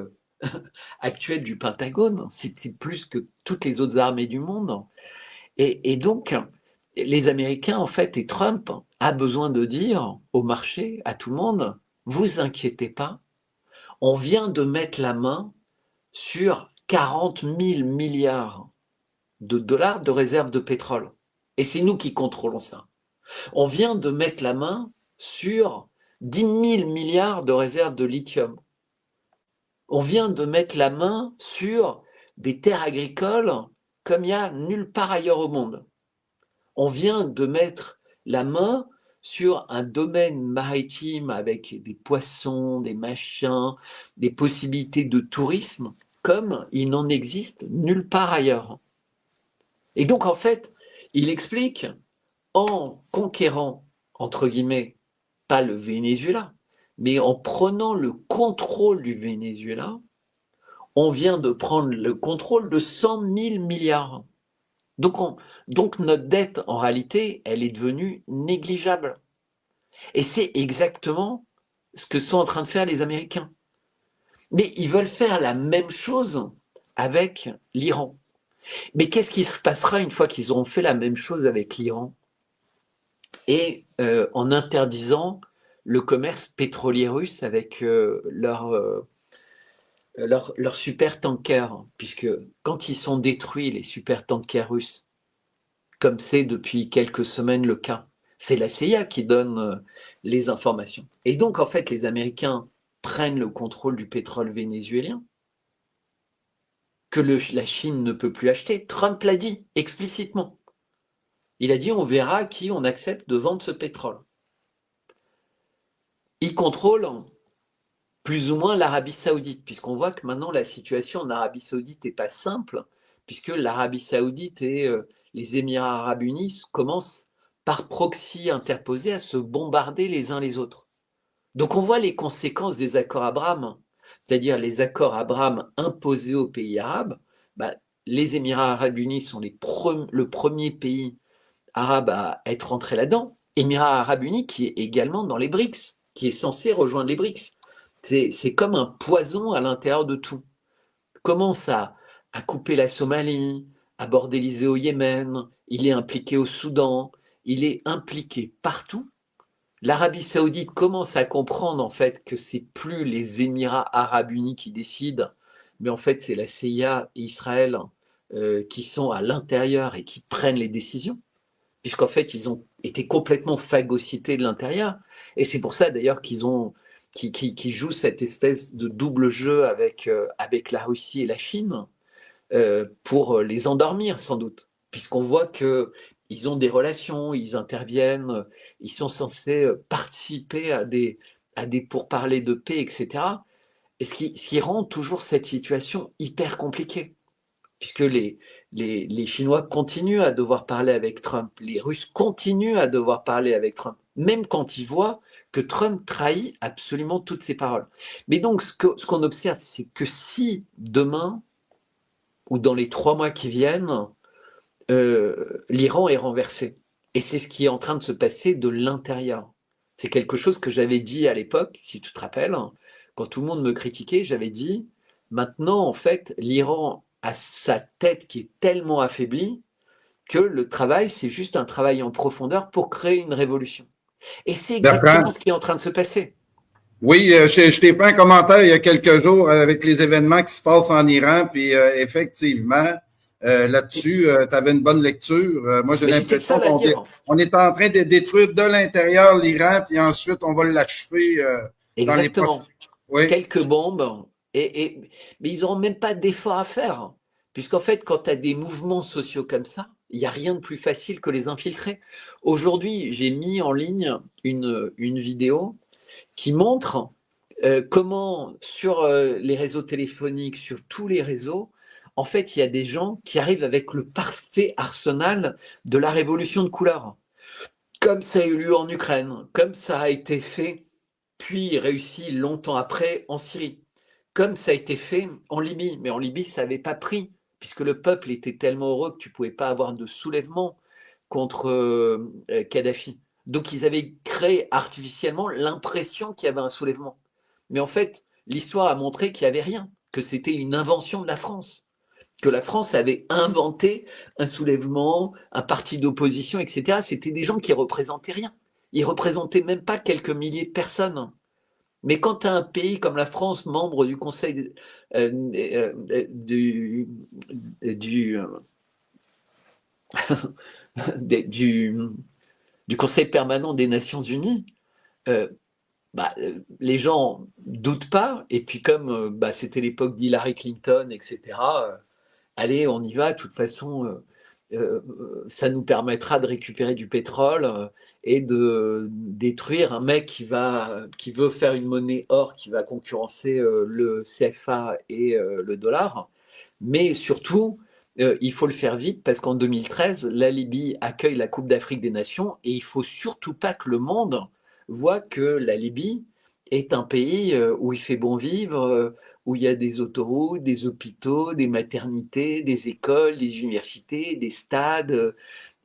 Speaker 1: actuel du Pentagone. C'est plus que toutes les autres armées du monde. Et donc, les Américains, en fait, et Trump a besoin de dire au marché, à tout le monde, vous inquiétez pas, on vient de mettre la main sur 40 000 milliards de dollars de réserves de pétrole. Et c'est nous qui contrôlons ça. On vient de mettre la main sur 10 000 milliards de réserves de lithium. On vient de mettre la main sur des terres agricoles comme il n'y a nulle part ailleurs au monde. On vient de mettre la main sur un domaine maritime avec des poissons, des machins, des possibilités de tourisme comme il n'en existe nulle part ailleurs. Et donc, en fait, il explique, en conquérant, entre guillemets, pas le Venezuela, mais en prenant le contrôle du Venezuela, on vient de prendre le contrôle de 100 000 milliards. Donc notre dette, en réalité, elle est devenue négligeable. Et c'est exactement ce que sont en train de faire les Américains. Mais ils veulent faire la même chose avec l'Iran. Mais qu'est-ce qui se passera une fois qu'ils auront fait la même chose avec l'Iran et en interdisant le commerce pétrolier russe avec leur super-tankers, puisque quand ils sont détruits, les super-tankers russes, comme c'est depuis quelques semaines le cas, c'est la CIA qui donne les informations. Et donc, en fait, les Américains prennent le contrôle du pétrole vénézuélien, que la Chine ne peut plus acheter. Trump l'a dit explicitement. Il a dit on verra à qui on accepte de vendre ce pétrole. Il contrôle plus ou moins l'Arabie Saoudite, puisqu'on voit que maintenant la situation en Arabie Saoudite n'est pas simple, puisque l'Arabie Saoudite et les Émirats Arabes Unis commencent par proxy interposé à se bombarder les uns les autres. Donc on voit les conséquences des accords Abraham, c'est-à-dire les accords Abraham imposés aux pays arabes. Les Émirats Arabes Unis sont le premier pays arabe à être entré là-dedans. Émirats Arabes Unis qui est également dans les BRICS, qui est censé rejoindre les BRICS. C'est comme un poison à l'intérieur de tout. Commence à couper la Somalie, à bordéliser au Yémen, il est impliqué au Soudan, il est impliqué partout. L'Arabie Saoudite commence à comprendre en fait que c'est plus les Émirats Arabes Unis qui décident, mais en fait c'est la CIA et Israël qui sont à l'intérieur et qui prennent les décisions, puisqu'en fait ils ont été complètement phagocytés de l'intérieur. Et c'est pour ça d'ailleurs qu'ils jouent cette espèce de double jeu avec la Russie et la Chine pour les endormir sans doute, puisqu'on voit qu'ils ont des relations, ils interviennent, ils sont censés participer à des pourparlers de paix, etc. Et ce qui rend toujours cette situation hyper compliquée, puisque les Chinois continuent à devoir parler avec Trump, les Russes continuent à devoir parler avec Trump, même quand ils voient que Trump trahit absolument toutes ses paroles. Mais donc, ce qu'on observe, c'est que si demain, ou dans les 3 mois qui viennent, l'Iran est renversé. Et c'est ce qui est en train de se passer de l'intérieur. C'est quelque chose que j'avais dit à l'époque, si tu te rappelles, quand tout le monde me critiquait, j'avais dit, maintenant, en fait, l'Iran a sa tête qui est tellement affaiblie que le travail, c'est juste un travail en profondeur pour créer une révolution. Et c'est exactement ce qui est en train de se passer.
Speaker 3: Oui, je t'ai fait un commentaire il y a quelques jours avec les événements qui se passent en Iran, puis effectivement, là-dessus, tu avais une bonne lecture. Moi, j'ai
Speaker 1: Mais j'étais le
Speaker 3: l'impression
Speaker 1: seul à dire.
Speaker 3: on est en train de détruire de l'intérieur l'Iran, puis ensuite, on va l'achever dans les prochains.
Speaker 1: Exactement.
Speaker 3: Oui,
Speaker 1: Quelques bombes, mais ils n'auront même pas d'effort à faire. Puisqu'en fait, quand tu as des mouvements sociaux comme ça, il n'y a rien de plus facile que les infiltrer. Aujourd'hui, j'ai mis en ligne une vidéo qui montre comment sur les réseaux téléphoniques, sur tous les réseaux, en fait, il y a des gens qui arrivent avec le parfait arsenal de la révolution de couleur. Comme ça a eu lieu en Ukraine, comme ça a été fait, puis réussi longtemps après en Syrie, comme ça a été fait en Libye. Mais en Libye, ça n'avait pas pris, puisque le peuple était tellement heureux que tu ne pouvais pas avoir de soulèvement contre Kadhafi. Donc ils avaient créé artificiellement l'impression qu'il y avait un soulèvement. Mais en fait, l'histoire a montré qu'il n'y avait rien, que c'était une invention de la France, que la France avait inventé un soulèvement, un parti d'opposition, etc. C'était des gens qui représentaient rien. Ils représentaient même pas quelques milliers de personnes. Mais quand tu as un pays comme la France, membre du Conseil du, du Conseil permanent des Nations Unies, euh, les gens doutent pas. Et puis comme c'était l'époque d'Hillary Clinton, etc., allez, on y va, de toute façon, ça nous permettra de récupérer du pétrole et de détruire un mec qui veut faire une monnaie or qui va concurrencer le CFA et le dollar. Mais surtout, il faut le faire vite parce qu'en 2013, la Libye accueille la Coupe d'Afrique des Nations et il faut surtout pas que le monde voit que la Libye est un pays où il fait bon vivre, où il y a des autoroutes, des hôpitaux, des maternités, des écoles, des universités, des stades,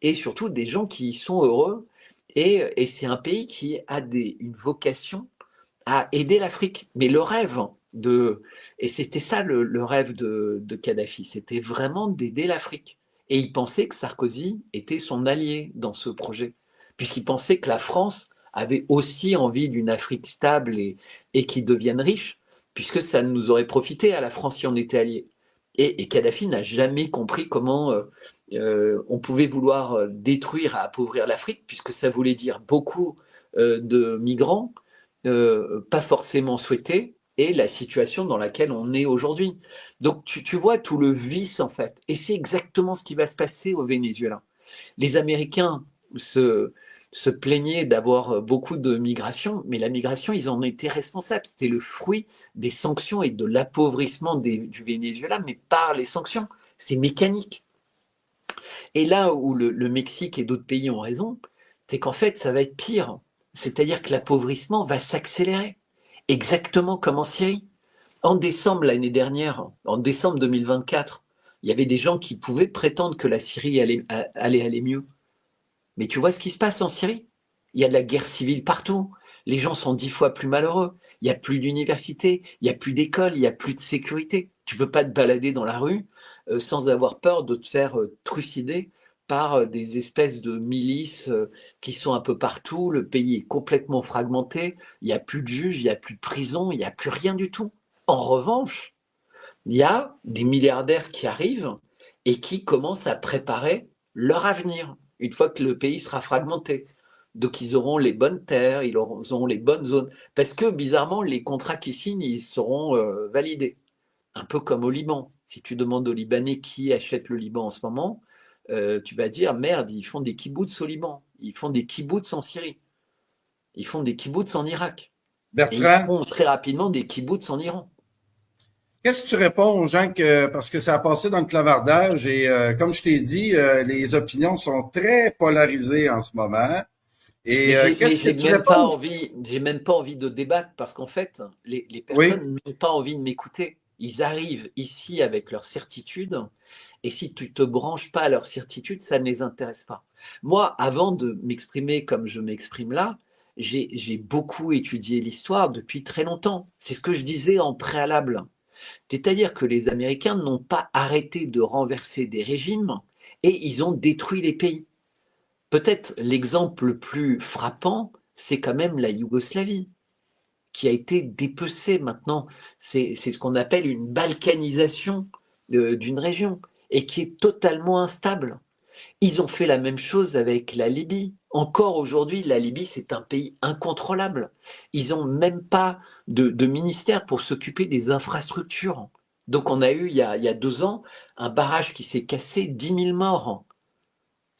Speaker 1: et surtout des gens qui y sont heureux. Et c'est un pays qui a une vocation à aider l'Afrique. Mais le rêve et c'était ça le rêve de Kadhafi, c'était vraiment d'aider l'Afrique. Et il pensait que Sarkozy était son allié dans ce projet, puisqu'il pensait que la France avait aussi envie d'une Afrique stable et qui devienne riche, puisque ça nous aurait profité à la France si on était alliés. Et Kadhafi n'a jamais compris comment on pouvait vouloir détruire, appauvrir l'Afrique, puisque ça voulait dire beaucoup de migrants, pas forcément souhaités, et la situation dans laquelle on est aujourd'hui. Donc tu vois tout le vice en fait. Et c'est exactement ce qui va se passer au Venezuela. Les Américains se plaignaient d'avoir beaucoup de migration, mais la migration, ils en étaient responsables. C'était le fruit des sanctions et de l'appauvrissement du Venezuela, mais par les sanctions. C'est mécanique. Et là où le Mexique et d'autres pays ont raison, c'est qu'en fait, ça va être pire. C'est-à-dire que l'appauvrissement va s'accélérer, exactement comme en Syrie. En décembre l'année dernière, en décembre 2024, il y avait des gens qui pouvaient prétendre que la Syrie allait aller mieux. Mais tu vois ce qui se passe en Syrie? Il y a de la guerre civile partout. Les gens sont 10 fois plus malheureux. Il n'y a plus d'université, il n'y a plus d'école, il n'y a plus de sécurité. Tu ne peux pas te balader dans la rue sans avoir peur de te faire trucider par des espèces de milices qui sont un peu partout. Le pays est complètement fragmenté. Il n'y a plus de juges, il n'y a plus de prison, il n'y a plus rien du tout. En revanche, il y a des milliardaires qui arrivent et qui commencent à préparer leur avenir une fois que le pays sera fragmenté. Donc ils auront les bonnes terres, ils auront les bonnes zones. Parce que bizarrement, les contrats qu'ils signent, ils seront validés. Un peu comme au Liban. Si tu demandes aux Libanais qui achète le Liban en ce moment, tu vas dire, merde, ils font des kibboutz au Liban. Ils font des kibboutz en Syrie. Ils font des kibboutz en Irak. Et ils
Speaker 3: Bertrand,
Speaker 1: font très rapidement des kibboutz en Iran.
Speaker 3: qu'est-ce que tu réponds aux gens parce que ça a passé dans le clavardage et comme je t'ai dit, les opinions sont très polarisées en ce moment. Et
Speaker 1: Mais
Speaker 3: qu'est-ce que
Speaker 1: j'ai
Speaker 3: tu
Speaker 1: même pas
Speaker 3: réponds?
Speaker 1: envie, j'ai même pas envie de débattre parce qu'en fait, les
Speaker 3: Oui,
Speaker 1: personnes n'ont pas envie de m'écouter. Ils arrivent ici avec leurs certitudes et si tu te branches pas à leurs certitudes, ça ne les intéresse pas. Moi, avant de m'exprimer comme je m'exprime là, j'ai beaucoup étudié l'histoire depuis très longtemps. C'est ce que je disais en préalable. C'est-à-dire que les Américains n'ont pas arrêté de renverser des régimes et ils ont détruit les pays. Peut-être l'exemple le plus frappant, c'est quand même la Yougoslavie. qui a été dépecée maintenant. C'est ce qu'on appelle une balkanisation d'une région et qui est totalement instable. Ils ont fait la même chose avec la Libye. Encore aujourd'hui, la Libye, c'est un pays incontrôlable. Ils n'ont même pas de ministère pour s'occuper des infrastructures. Donc on a eu, il y a 2 ans, un barrage qui s'est cassé, 10 000 morts.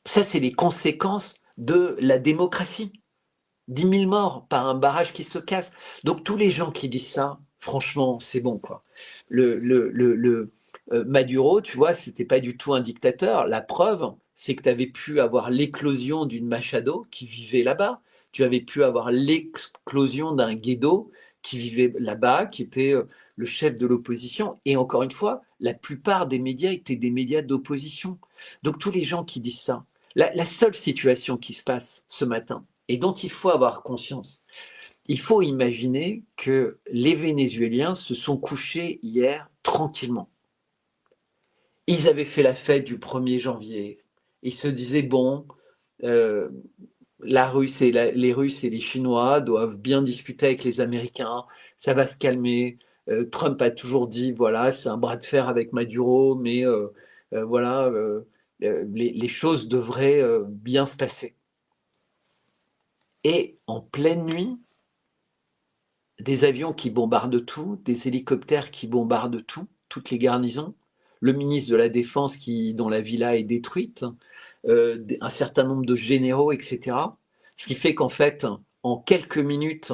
Speaker 1: Ça, c'est les conséquences de la démocratie. 10 000 morts par un barrage qui se casse. Donc tous les gens qui disent ça, franchement, c'est bon, quoi. Maduro, tu vois, c'était pas du tout un dictateur. La preuve, c'est que tu avais pu avoir l'éclosion d'une Machado qui vivait là-bas. Tu avais pu avoir l'éclosion d'un Guaido qui vivait là-bas, qui était le chef de l'opposition. Et encore une fois, la plupart des médias étaient des médias d'opposition. Donc tous les gens qui disent ça, la seule situation qui se passe ce matin, et dont il faut avoir conscience, il faut imaginer que les Vénézuéliens se sont couchés hier tranquillement. Ils avaient fait la fête du 1er janvier. Ils se disaient, bon, les Russes et les Chinois doivent bien discuter avec les Américains, ça va se calmer. Trump a toujours dit, voilà, c'est un bras de fer avec Maduro, mais voilà, les choses devraient bien se passer. Et en pleine nuit, des avions qui bombardent tout, des hélicoptères qui bombardent tout, toutes les garnisons, le ministre de la Défense dont la villa est détruite, un certain nombre de généraux, etc. Ce qui fait qu'en fait, en quelques minutes,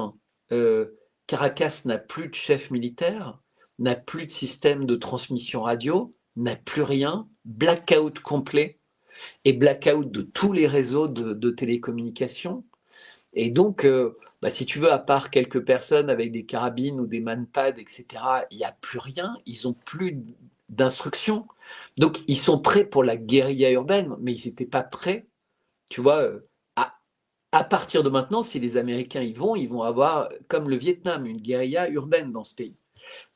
Speaker 1: Caracas n'a plus de chef militaire, n'a plus de système de transmission radio, n'a plus rien, blackout complet, et blackout de tous les réseaux de télécommunications. Et donc, si tu veux, à part quelques personnes avec des carabines ou des manpads, etc., il n'y a plus rien, ils n'ont plus d'instructions. Donc, ils sont prêts pour la guérilla urbaine, mais ils n'étaient pas prêts, tu vois, à partir de maintenant, si les Américains y vont, ils vont avoir, comme le Vietnam, une guérilla urbaine dans ce pays.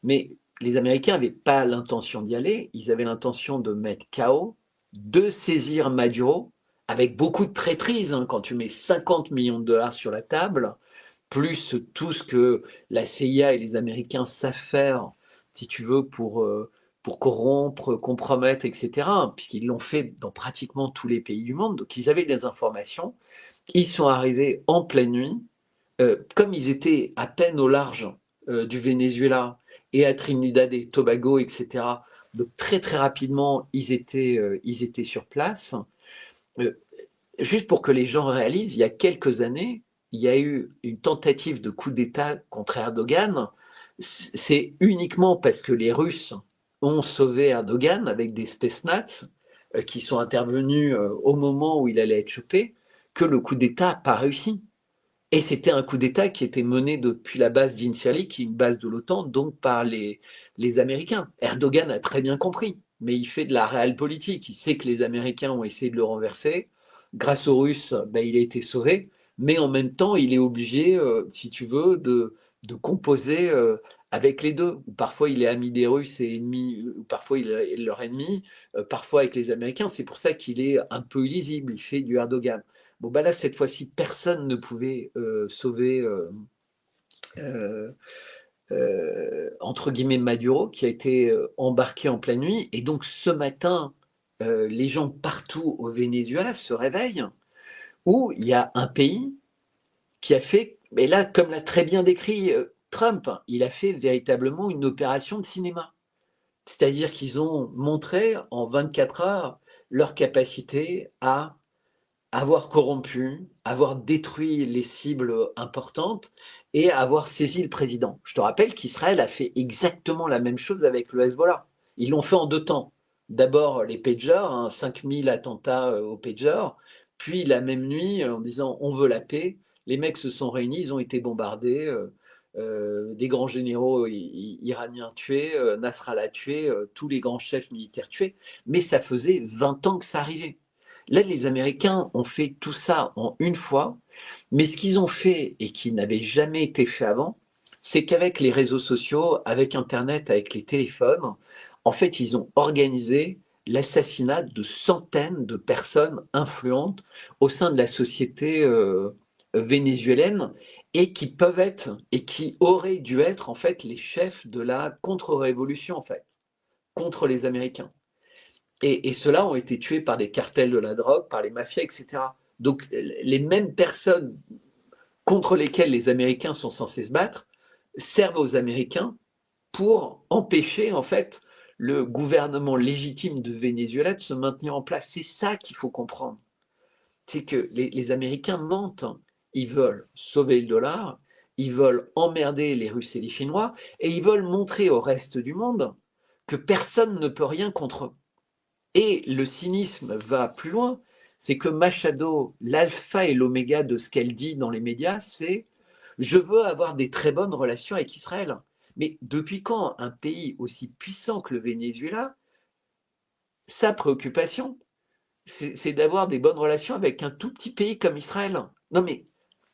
Speaker 1: Mais les Américains n'avaient pas l'intention d'y aller, ils avaient l'intention de mettre KO, de saisir Maduro, avec beaucoup de traîtrise, hein, quand tu mets 50 millions de dollars sur la table, plus tout ce que la CIA et les Américains savent faire, si tu veux, pour corrompre, compromettre, etc., puisqu'ils l'ont fait dans pratiquement tous les pays du monde. Donc ils avaient des informations, ils sont arrivés en pleine nuit, comme ils étaient à peine au large du Venezuela et à Trinidad et Tobago, etc., donc très très rapidement, ils étaient sur place. Juste pour que les gens réalisent, il y a quelques années, il y a eu une tentative de coup d'État contre Erdogan. C'est uniquement parce que les Russes ont sauvé Erdogan avec des Spetsnaz qui sont intervenus au moment où il allait être chopé, que le coup d'État n'a pas réussi. Et c'était un coup d'État qui était mené depuis la base d'Incirlik, qui est une base de l'OTAN, donc par les Américains. Erdogan a très bien compris, mais il fait de la réelle politique. Il sait que les Américains ont essayé de le renverser. Grâce aux Russes, il a été sauvé, mais en même temps, il est obligé, si tu veux, de composer avec les deux. Parfois, il est ami des Russes et ennemi, parfois il est leur ennemi, parfois avec les Américains. C'est pour ça qu'il est un peu illisible. Il fait du Erdogan. Bon, là, cette fois-ci, personne ne pouvait sauver, entre guillemets, Maduro, qui a été embarqué en pleine nuit. Et donc, ce matin, les gens partout au Venezuela se réveillent, où il y a un pays qui a fait, mais là, comme l'a très bien décrit Trump, il a fait véritablement une opération de cinéma. C'est-à-dire qu'ils ont montré en 24 heures leur capacité à avoir corrompu, avoir détruit les cibles importantes et avoir saisi le président. Je te rappelle qu'Israël a fait exactement la même chose avec le Hezbollah. Ils l'ont fait en 2 temps. D'abord les pagers, 5000 attentats aux pagers, puis la même nuit, en disant on veut la paix, les mecs se sont réunis, ils ont été bombardés, des grands généraux iraniens tués, Nasrallah tué, tous les grands chefs militaires tués, mais ça faisait 20 ans que ça arrivait. Là, les Américains ont fait tout ça en une fois, mais ce qu'ils ont fait et qui n'avait jamais été fait avant, c'est qu'avec les réseaux sociaux, avec Internet, avec les téléphones, en fait, ils ont organisé l'assassinat de centaines de personnes influentes au sein de la société vénézuélienne. et qui peuvent être, et qui auraient dû être en fait les chefs de la contre-révolution en fait, contre les Américains. Et ceux-là ont été tués par des cartels de la drogue, par les mafias, etc. Donc les mêmes personnes contre lesquelles les Américains sont censés se battre servent aux Américains pour empêcher en fait le gouvernement légitime de Venezuela de se maintenir en place. C'est ça qu'il faut comprendre. C'est que les Américains mentent. Ils veulent sauver le dollar, ils veulent emmerder les Russes et les Chinois, et ils veulent montrer au reste du monde que personne ne peut rien contre eux. Et le cynisme va plus loin, c'est que Machado, l'alpha et l'oméga de ce qu'elle dit dans les médias, c'est « je veux avoir des très bonnes relations avec Israël ». Mais depuis quand un pays aussi puissant que le Venezuela, sa préoccupation, c'est d'avoir des bonnes relations avec un tout petit pays comme Israël? Non mais,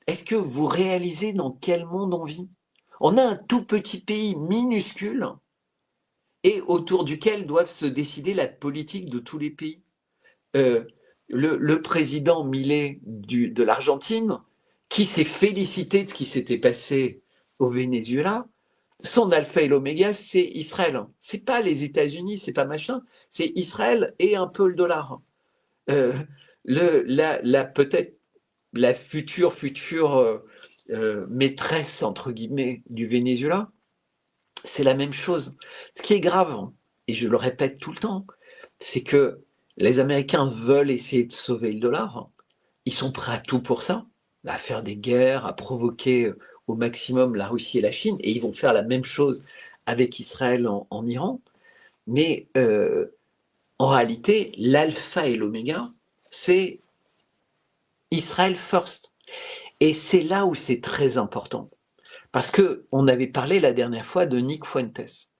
Speaker 1: est-ce que vous réalisez dans quel monde on vit? On a un tout petit pays minuscule et autour duquel doivent se décider la politique de tous les pays. Le président Milei de l'Argentine, qui s'est félicité de ce qui s'était passé au Venezuela, son alpha et l'oméga, c'est Israël. C'est pas les États-Unis, c'est pas machin, c'est Israël et un peu le dollar. Peut-être la future maîtresse, entre guillemets, du Venezuela, c'est la même chose. Ce qui est grave, et je le répète tout le temps, c'est que les Américains veulent essayer de sauver le dollar. Ils sont prêts à tout pour ça, à faire des guerres, à provoquer au maximum la Russie et la Chine, et ils vont faire la même chose avec Israël en Iran. Mais en réalité, l'alpha et l'oméga, c'est Israël first. Et c'est là où c'est très important. Parce qu'on avait parlé la dernière fois de Nick Fuentes.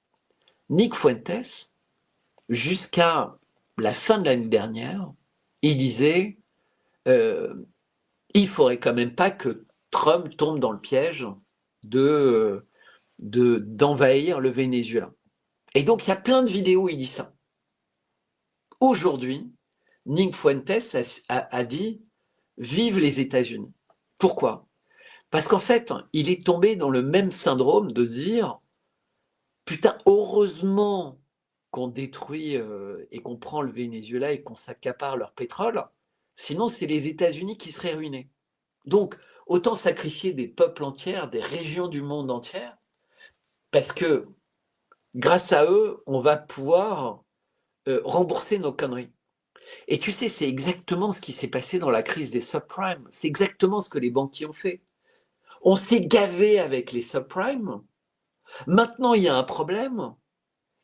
Speaker 1: Nick Fuentes, jusqu'à la fin de l'année dernière, il disait il faudrait quand même pas que Trump tombe dans le piège d'envahir le Venezuela. Et donc, il y a plein de vidéos où il dit ça. Aujourd'hui, Nick Fuentes a dit « Vive les États-Unis ». Pourquoi? Parce qu'en fait, il est tombé dans le même syndrome de dire « Putain, heureusement qu'on détruit et qu'on prend le Venezuela et qu'on s'accapare leur pétrole, sinon c'est les États-Unis qui seraient ruinés. Donc, autant sacrifier des peuples entiers, des régions du monde entières, parce que grâce à eux, on va pouvoir rembourser nos conneries. » Et tu sais, c'est exactement ce qui s'est passé dans la crise des subprimes. C'est exactement ce que les banquiers ont fait. On s'est gavé avec les subprimes. Maintenant, il y a un problème.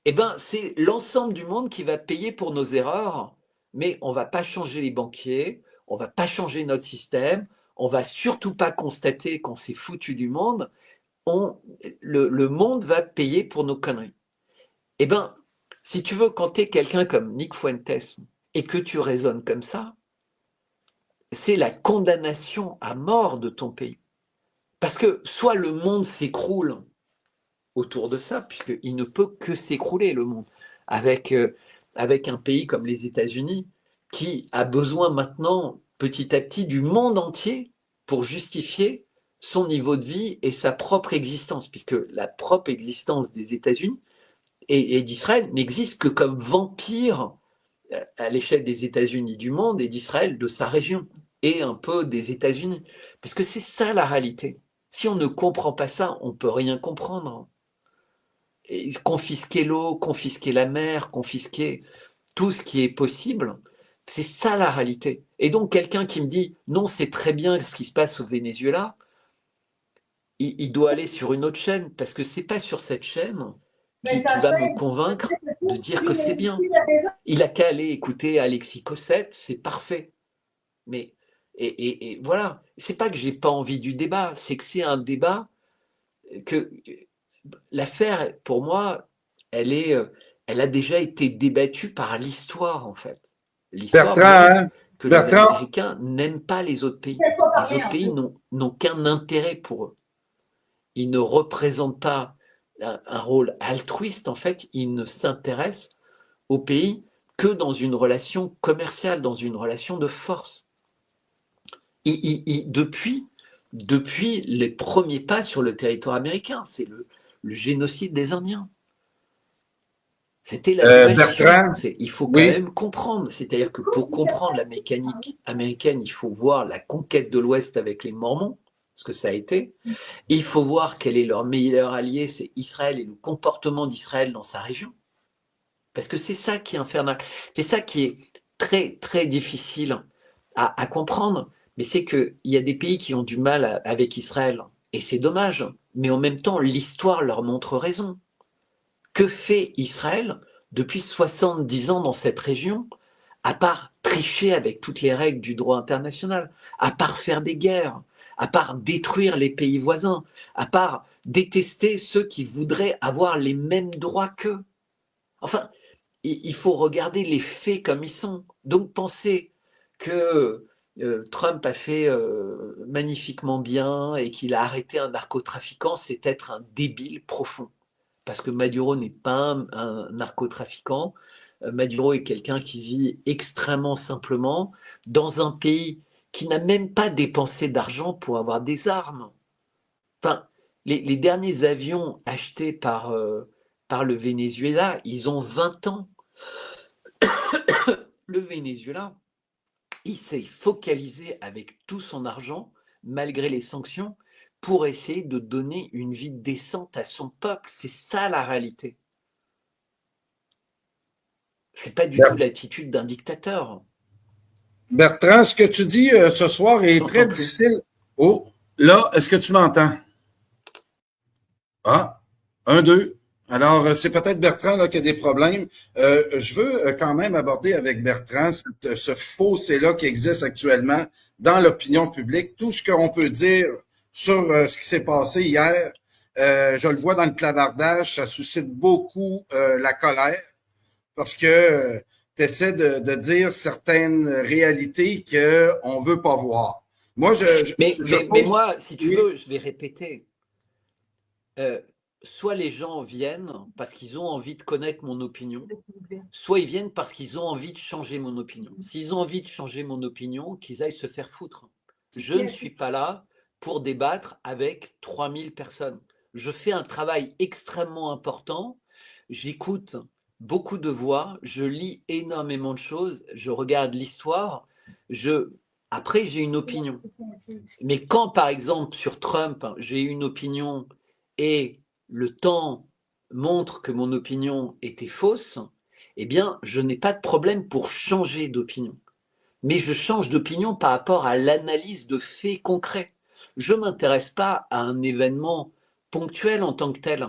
Speaker 1: Eh ben, c'est l'ensemble du monde qui va payer pour nos erreurs. Mais on ne va pas changer les banquiers, on ne va pas changer notre système, on ne va surtout pas constater qu'on s'est foutu du monde. Le monde va payer pour nos conneries. Eh bien, si tu veux, quand tu es quelqu'un comme Nick Fuentes et que tu raisonnes comme ça, c'est la condamnation à mort de ton pays. Parce que soit le monde s'écroule autour de ça, puisqu'il ne peut que s'écrouler, le monde, avec un pays comme les États-Unis, qui a besoin maintenant, petit à petit, du monde entier pour justifier son niveau de vie et sa propre existence, puisque la propre existence des États-Unis et d'Israël n'existe que comme vampire à l'échelle des États-Unis du monde et d'Israël de sa région, et un peu des États-Unis. Parce que c'est ça la réalité. Si on ne comprend pas ça, on ne peut rien comprendre. Et confisquer l'eau, confisquer la mer, confisquer tout ce qui est possible, c'est ça la réalité. Et donc quelqu'un qui me dit non, c'est très bien ce qui se passe au Venezuela, il doit aller sur une autre chaîne, parce que c'est pas sur cette chaîne qui va me convaincre de dire que c'est bien. Il a qu'à aller écouter Alexis Cossette, c'est parfait. Mais et voilà, c'est pas que j'ai pas envie du débat, c'est que c'est un débat que l'affaire, pour moi, elle a déjà été débattue par l'histoire, en fait. L'histoire que les Américains n'aiment pas les autres pays. Les autres pays n'ont qu'un intérêt pour eux. Ils ne représentent pas un rôle altruiste, en fait. Ils ne s'intéressent au pays que dans une relation commerciale, dans une relation de force. Depuis depuis les premiers pas sur le territoire américain. C'est le génocide des Indiens. C'était la nouvelle
Speaker 3: Bertrand,
Speaker 1: Chine. Il faut quand
Speaker 3: oui.
Speaker 1: même comprendre. C'est-à-dire que pour comprendre la mécanique américaine, il faut voir la conquête de l'Ouest avec les Mormons, ce que ça a été. Et il faut voir quel est leur meilleur allié, c'est Israël et le comportement d'Israël dans sa région. Parce que c'est ça qui est infernal. C'est ça qui est très, très difficile à comprendre. Mais c'est qu'il y a des pays qui ont du mal avec Israël. Et c'est dommage. Mais en même temps, l'histoire leur montre raison. Que fait Israël depuis 70 ans dans cette région, à part tricher avec toutes les règles du droit international, à part faire des guerres, à part détruire les pays voisins, à part détester ceux qui voudraient avoir les mêmes droits qu'eux. Enfin, il faut regarder les faits comme ils sont. Donc penser que Trump a fait magnifiquement bien et qu'il a arrêté un narcotrafiquant, c'est être un débile profond. Parce que Maduro n'est pas un narcotrafiquant. Maduro est quelqu'un qui vit extrêmement simplement dans un pays qui n'a même pas dépensé d'argent pour avoir des armes. Enfin, les derniers avions achetés par le Venezuela, ils ont 20 ans. Le Venezuela, il s'est focalisé avec tout son argent, malgré les sanctions, pour essayer de donner une vie décente à son peuple. C'est ça la réalité. C'est pas du tout l'attitude d'un dictateur.
Speaker 3: Bertrand, ce que tu dis ce soir est très difficile. Oh, là, est-ce que tu m'entends? Ah, 1, 2. Alors, c'est peut-être Bertrand là, qui a des problèmes. Je veux quand même aborder avec Bertrand ce fossé-là qui existe actuellement dans l'opinion publique. Tout ce qu'on peut dire sur ce qui s'est passé hier, je le vois dans le clavardage, ça suscite beaucoup la colère parce que tu essaies de dire certaines réalités qu'on ne veut pas voir. Moi,
Speaker 1: mais moi, si tu veux, je vais répéter. Soit les gens viennent parce qu'ils ont envie de connaître mon opinion, soit ils viennent parce qu'ils ont envie de changer mon opinion. S'ils ont envie de changer mon opinion, qu'ils aillent se faire foutre. Je ne suis pas là pour débattre avec 3000 personnes. Je fais un travail extrêmement important. J'écoute beaucoup de voix, je lis énormément de choses, je regarde l'histoire, après j'ai une opinion. Mais quand par exemple sur Trump, j'ai une opinion et le temps montre que mon opinion était fausse, eh bien je n'ai pas de problème pour changer d'opinion. Mais je change d'opinion par rapport à l'analyse de faits concrets. Je ne m'intéresse pas à un événement ponctuel en tant que tel.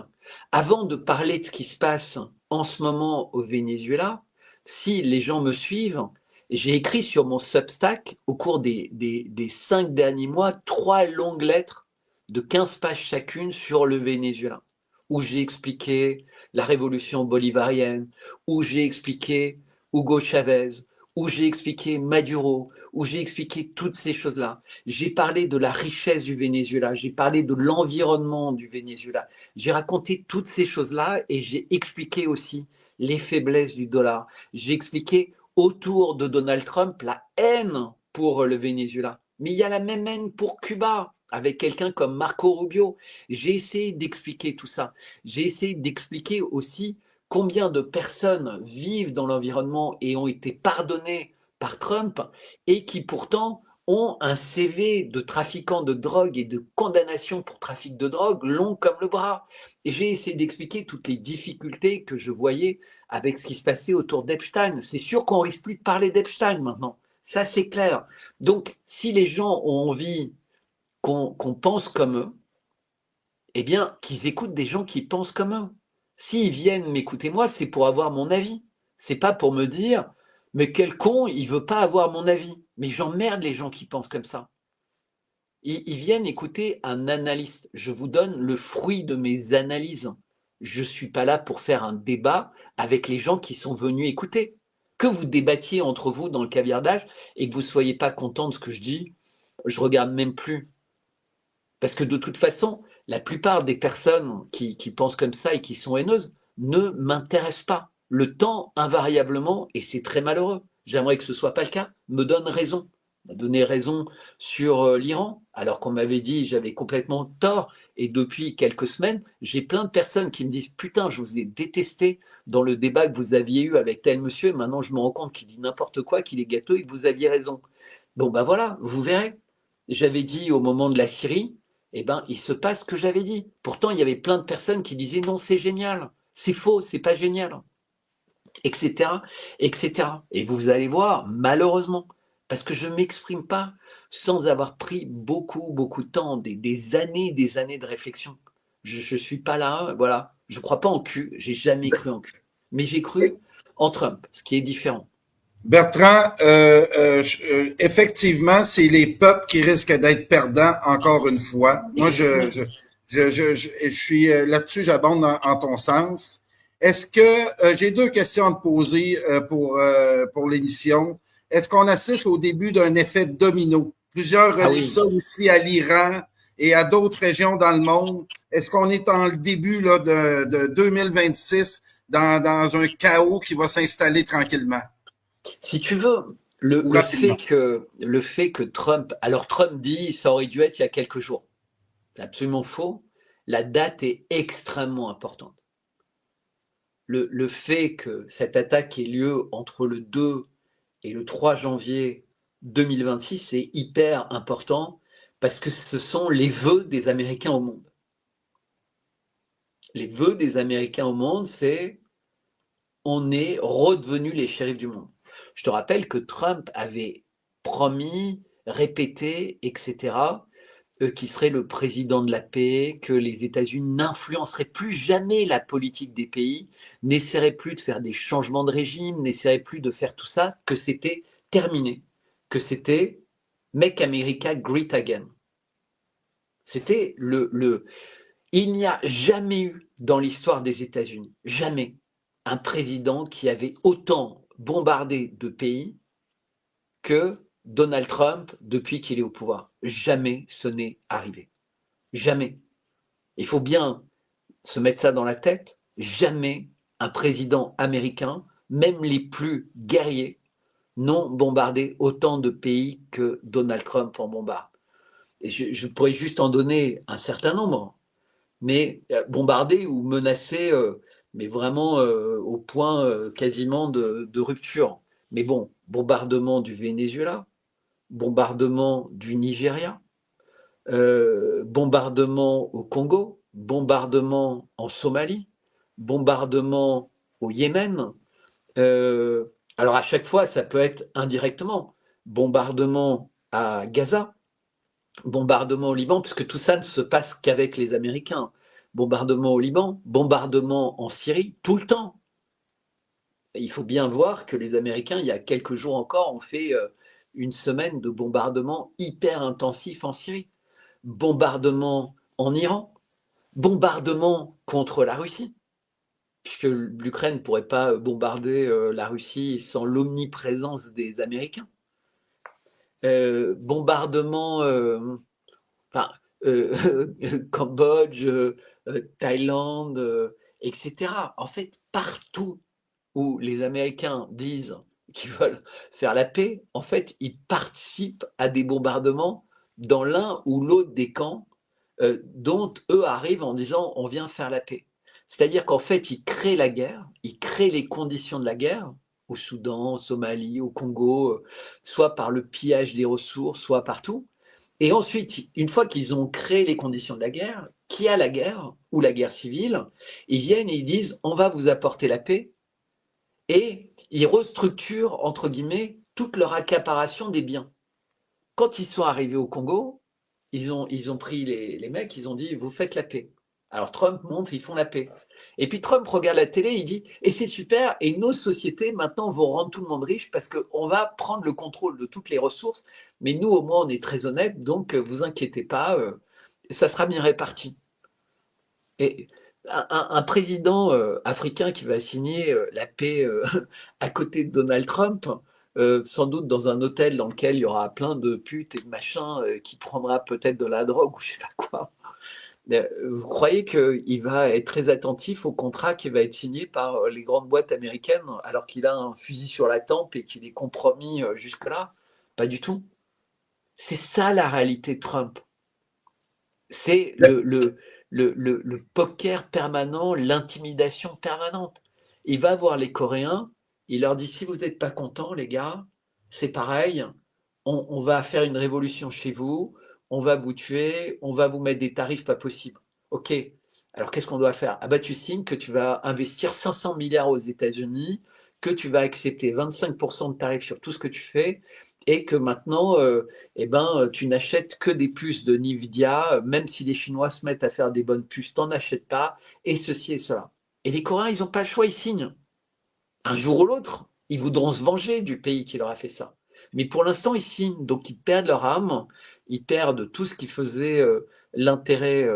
Speaker 1: Avant de parler de ce qui se passe en ce moment au Venezuela, si les gens me suivent, j'ai écrit sur mon Substack au cours des 5 derniers mois 3 longues lettres de 15 pages chacune sur le Venezuela, où j'ai expliqué la révolution bolivarienne, où j'ai expliqué Hugo Chavez, où j'ai expliqué Maduro, où j'ai expliqué toutes ces choses-là. J'ai parlé de la richesse du Venezuela, j'ai parlé de l'environnement du Venezuela. J'ai raconté toutes ces choses-là et j'ai expliqué aussi les faiblesses du dollar. J'ai expliqué autour de Donald Trump la haine pour le Venezuela. Mais il y a la même haine pour Cuba, avec quelqu'un comme Marco Rubio. J'ai essayé d'expliquer tout ça. J'ai essayé d'expliquer aussi combien de personnes vivent dans l'environnement et ont été pardonnées par Trump et qui pourtant ont un CV de trafiquant de drogue et de condamnation pour trafic de drogue long comme le bras. Et j'ai essayé d'expliquer toutes les difficultés que je voyais avec ce qui se passait autour d'Epstein. C'est sûr qu'on risque plus de parler d'Epstein maintenant. Ça, c'est clair. Donc, si les gens ont envie qu'on pense comme eux, eh bien, qu'ils écoutent des gens qui pensent comme eux. S'ils viennent m'écouter moi, c'est pour avoir mon avis. C'est pas pour me dire, mais quel con, il veut pas avoir mon avis. Mais j'emmerde les gens qui pensent comme ça. Ils viennent écouter un analyste. Je vous donne le fruit de mes analyses. Je suis pas là pour faire un débat avec les gens qui sont venus écouter. Que vous débattiez entre vous dans le caviardage et que vous soyez pas content de ce que je dis, je regarde même plus. Parce que de toute façon, la plupart des personnes qui pensent comme ça et qui sont haineuses ne m'intéressent pas. Le temps, invariablement, et c'est très malheureux, j'aimerais que ce ne soit pas le cas, me donne raison. m'a donné raison sur l'Iran, alors qu'on m'avait dit j'avais complètement tort. Et depuis quelques semaines, j'ai plein de personnes qui me disent putain, je vous ai détesté dans le débat que vous aviez eu avec tel monsieur. Et maintenant, je me rends compte qu'il dit n'importe quoi, qu'il est gâteux et que vous aviez raison. Bon, ben voilà, vous verrez. J'avais dit au moment de la Syrie, eh ben, il se passe ce que j'avais dit. Pourtant, il y avait plein de personnes qui disaient non, c'est génial, c'est faux, c'est pas génial, etc., etc. Et vous allez voir, malheureusement, parce que je ne m'exprime pas sans avoir pris beaucoup, beaucoup de temps, des années de réflexion. Je ne suis pas là, voilà. Je ne crois pas en Q, j'ai jamais cru en Q. Mais j'ai cru en Trump, ce qui est différent.
Speaker 3: Bertrand, effectivement, c'est les peuples qui risquent d'être perdants encore une fois. Moi, je suis là-dessus, j'abonde en ton sens. Est-ce que j'ai deux questions à te poser pour l'émission. Est-ce qu'on assiste au début d'un effet domino? Plusieurs relient ça aussi à l'Iran et à d'autres régions dans le monde. Est-ce qu'on est dans le début là, de 2026 dans un chaos qui va s'installer tranquillement?
Speaker 1: Si tu veux, le fait que Trump, alors Trump dit ça aurait dû être il y a quelques jours. C'est absolument faux. La date est extrêmement importante. Le fait que cette attaque ait lieu entre le 2 et le 3 janvier 2026, c'est hyper important parce que ce sont les vœux des Américains au monde. Les vœux des Américains au monde, c'est on est redevenus les shérifs du monde. Je te rappelle que Trump avait promis, répété, etc., qui serait le président de la paix, que les États-Unis n'influenceraient plus jamais la politique des pays, n'essaieraient plus de faire des changements de régime, n'essaieraient plus de faire tout ça, que c'était terminé, que c'était Make America Great Again. C'était Il n'y a jamais eu dans l'histoire des États-Unis, jamais, un président qui avait autant bombardé de pays que Donald Trump depuis qu'il est au pouvoir. Jamais ce n'est arrivé. Jamais. Il faut bien se mettre ça dans la tête. Jamais un président américain, même les plus guerriers, n'ont bombardé autant de pays que Donald Trump en bombarde. Et je pourrais juste en donner un certain nombre, mais bombardé ou menacé, mais vraiment au point quasiment de rupture. Mais bon, bombardement du Venezuela, bombardement du Nigeria, bombardement au Congo, bombardement en Somalie, bombardement au Yémen. Alors à chaque fois, ça peut être indirectement. Bombardement à Gaza, bombardement au Liban, puisque tout ça ne se passe qu'avec les Américains. Bombardement au Liban, bombardement en Syrie, tout le temps. Il faut bien voir que les Américains, il y a quelques jours encore, ont fait une semaine de bombardement hyper intensif en Syrie. Bombardement en Iran, bombardement contre la Russie, puisque l'Ukraine ne pourrait pas bombarder la Russie sans l'omniprésence des Américains. Bombardement, Cambodge, Thaïlande, etc. En fait, partout où les Américains disent qu'ils veulent faire la paix, en fait, ils participent à des bombardements dans l'un ou l'autre des camps dont eux arrivent en disant on vient faire la paix. C'est-à-dire qu'en fait, ils créent la guerre, ils créent les conditions de la guerre, au Soudan, au Somalie, au Congo, soit par le pillage des ressources, soit partout. Et ensuite, une fois qu'ils ont créé les conditions de la guerre, qui a la guerre ou la guerre civile, ils viennent et ils disent on va vous apporter la paix, et ils restructurent, entre guillemets, toute leur accaparation des biens. Quand ils sont arrivés au Congo, ils ont pris les mecs, ils ont dit vous faites la paix. Alors Trump montre, ils font la paix. Et puis Trump regarde la télé, il dit et c'est super, et nos sociétés maintenant vont rendre tout le monde riche parce qu'on va prendre le contrôle de toutes les ressources, mais nous au moins on est très honnêtes, donc vous inquiétez pas, ça sera bien réparti. Et un président africain qui va signer la paix à côté de Donald Trump, sans doute dans un hôtel dans lequel il y aura plein de putes et de machins qui prendra peut-être de la drogue ou je sais pas quoi. Vous croyez qu'il va être très attentif au contrat qui va être signé par les grandes boîtes américaines alors qu'il a un fusil sur la tempe et qu'il est compromis jusque-là? Pas du tout. C'est ça la réalité de Trump. C'est le poker permanent, l'intimidation permanente. Il va voir les Coréens, il leur dit si vous n'êtes pas contents, les gars, c'est pareil, on va faire une révolution chez vous, on va vous tuer, on va vous mettre des tarifs pas possibles. Ok, alors qu'est-ce qu'on doit faire? Ah bah tu signes que tu vas investir 500 milliards aux États-Unis, que tu vas accepter 25% de tarifs sur tout ce que tu fais, et que maintenant, tu n'achètes que des puces de Nvidia, même si les Chinois se mettent à faire des bonnes puces, t'en achètes pas, et ceci et cela. Et les Coréens, ils n'ont pas le choix, ils signent. Un jour ou l'autre, ils voudront se venger du pays qui leur a fait ça. Mais pour l'instant, ils signent, donc ils perdent leur âme, ils perdent tout ce qui faisait l'intérêt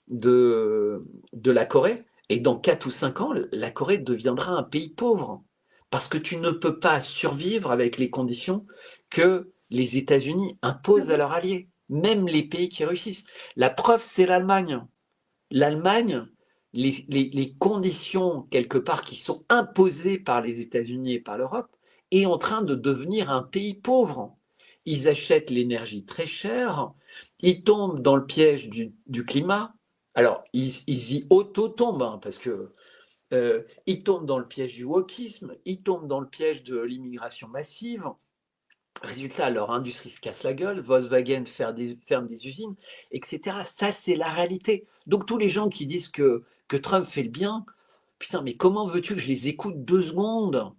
Speaker 1: de la Corée. Et dans 4 ou 5 ans, la Corée deviendra un pays pauvre. Parce que tu ne peux pas survivre avec les conditions que les États-Unis imposent à leurs alliés, même les pays qui réussissent. La preuve, c'est l'Allemagne. L'Allemagne, les conditions, quelque part, qui sont imposées par les États-Unis et par l'Europe, est en train de devenir un pays pauvre. Ils achètent l'énergie très chère, ils tombent dans le piège du climat. Alors, ils y auto-tombent, hein, parce que ils tombent dans le piège du wokisme, ils tombent dans le piège de l'immigration massive. Résultat, leur industrie se casse la gueule, Volkswagen ferme des usines, etc. Ça, c'est la réalité. Donc, tous les gens qui disent que Trump fait le bien, putain, mais comment veux-tu que je les écoute 2 secondes?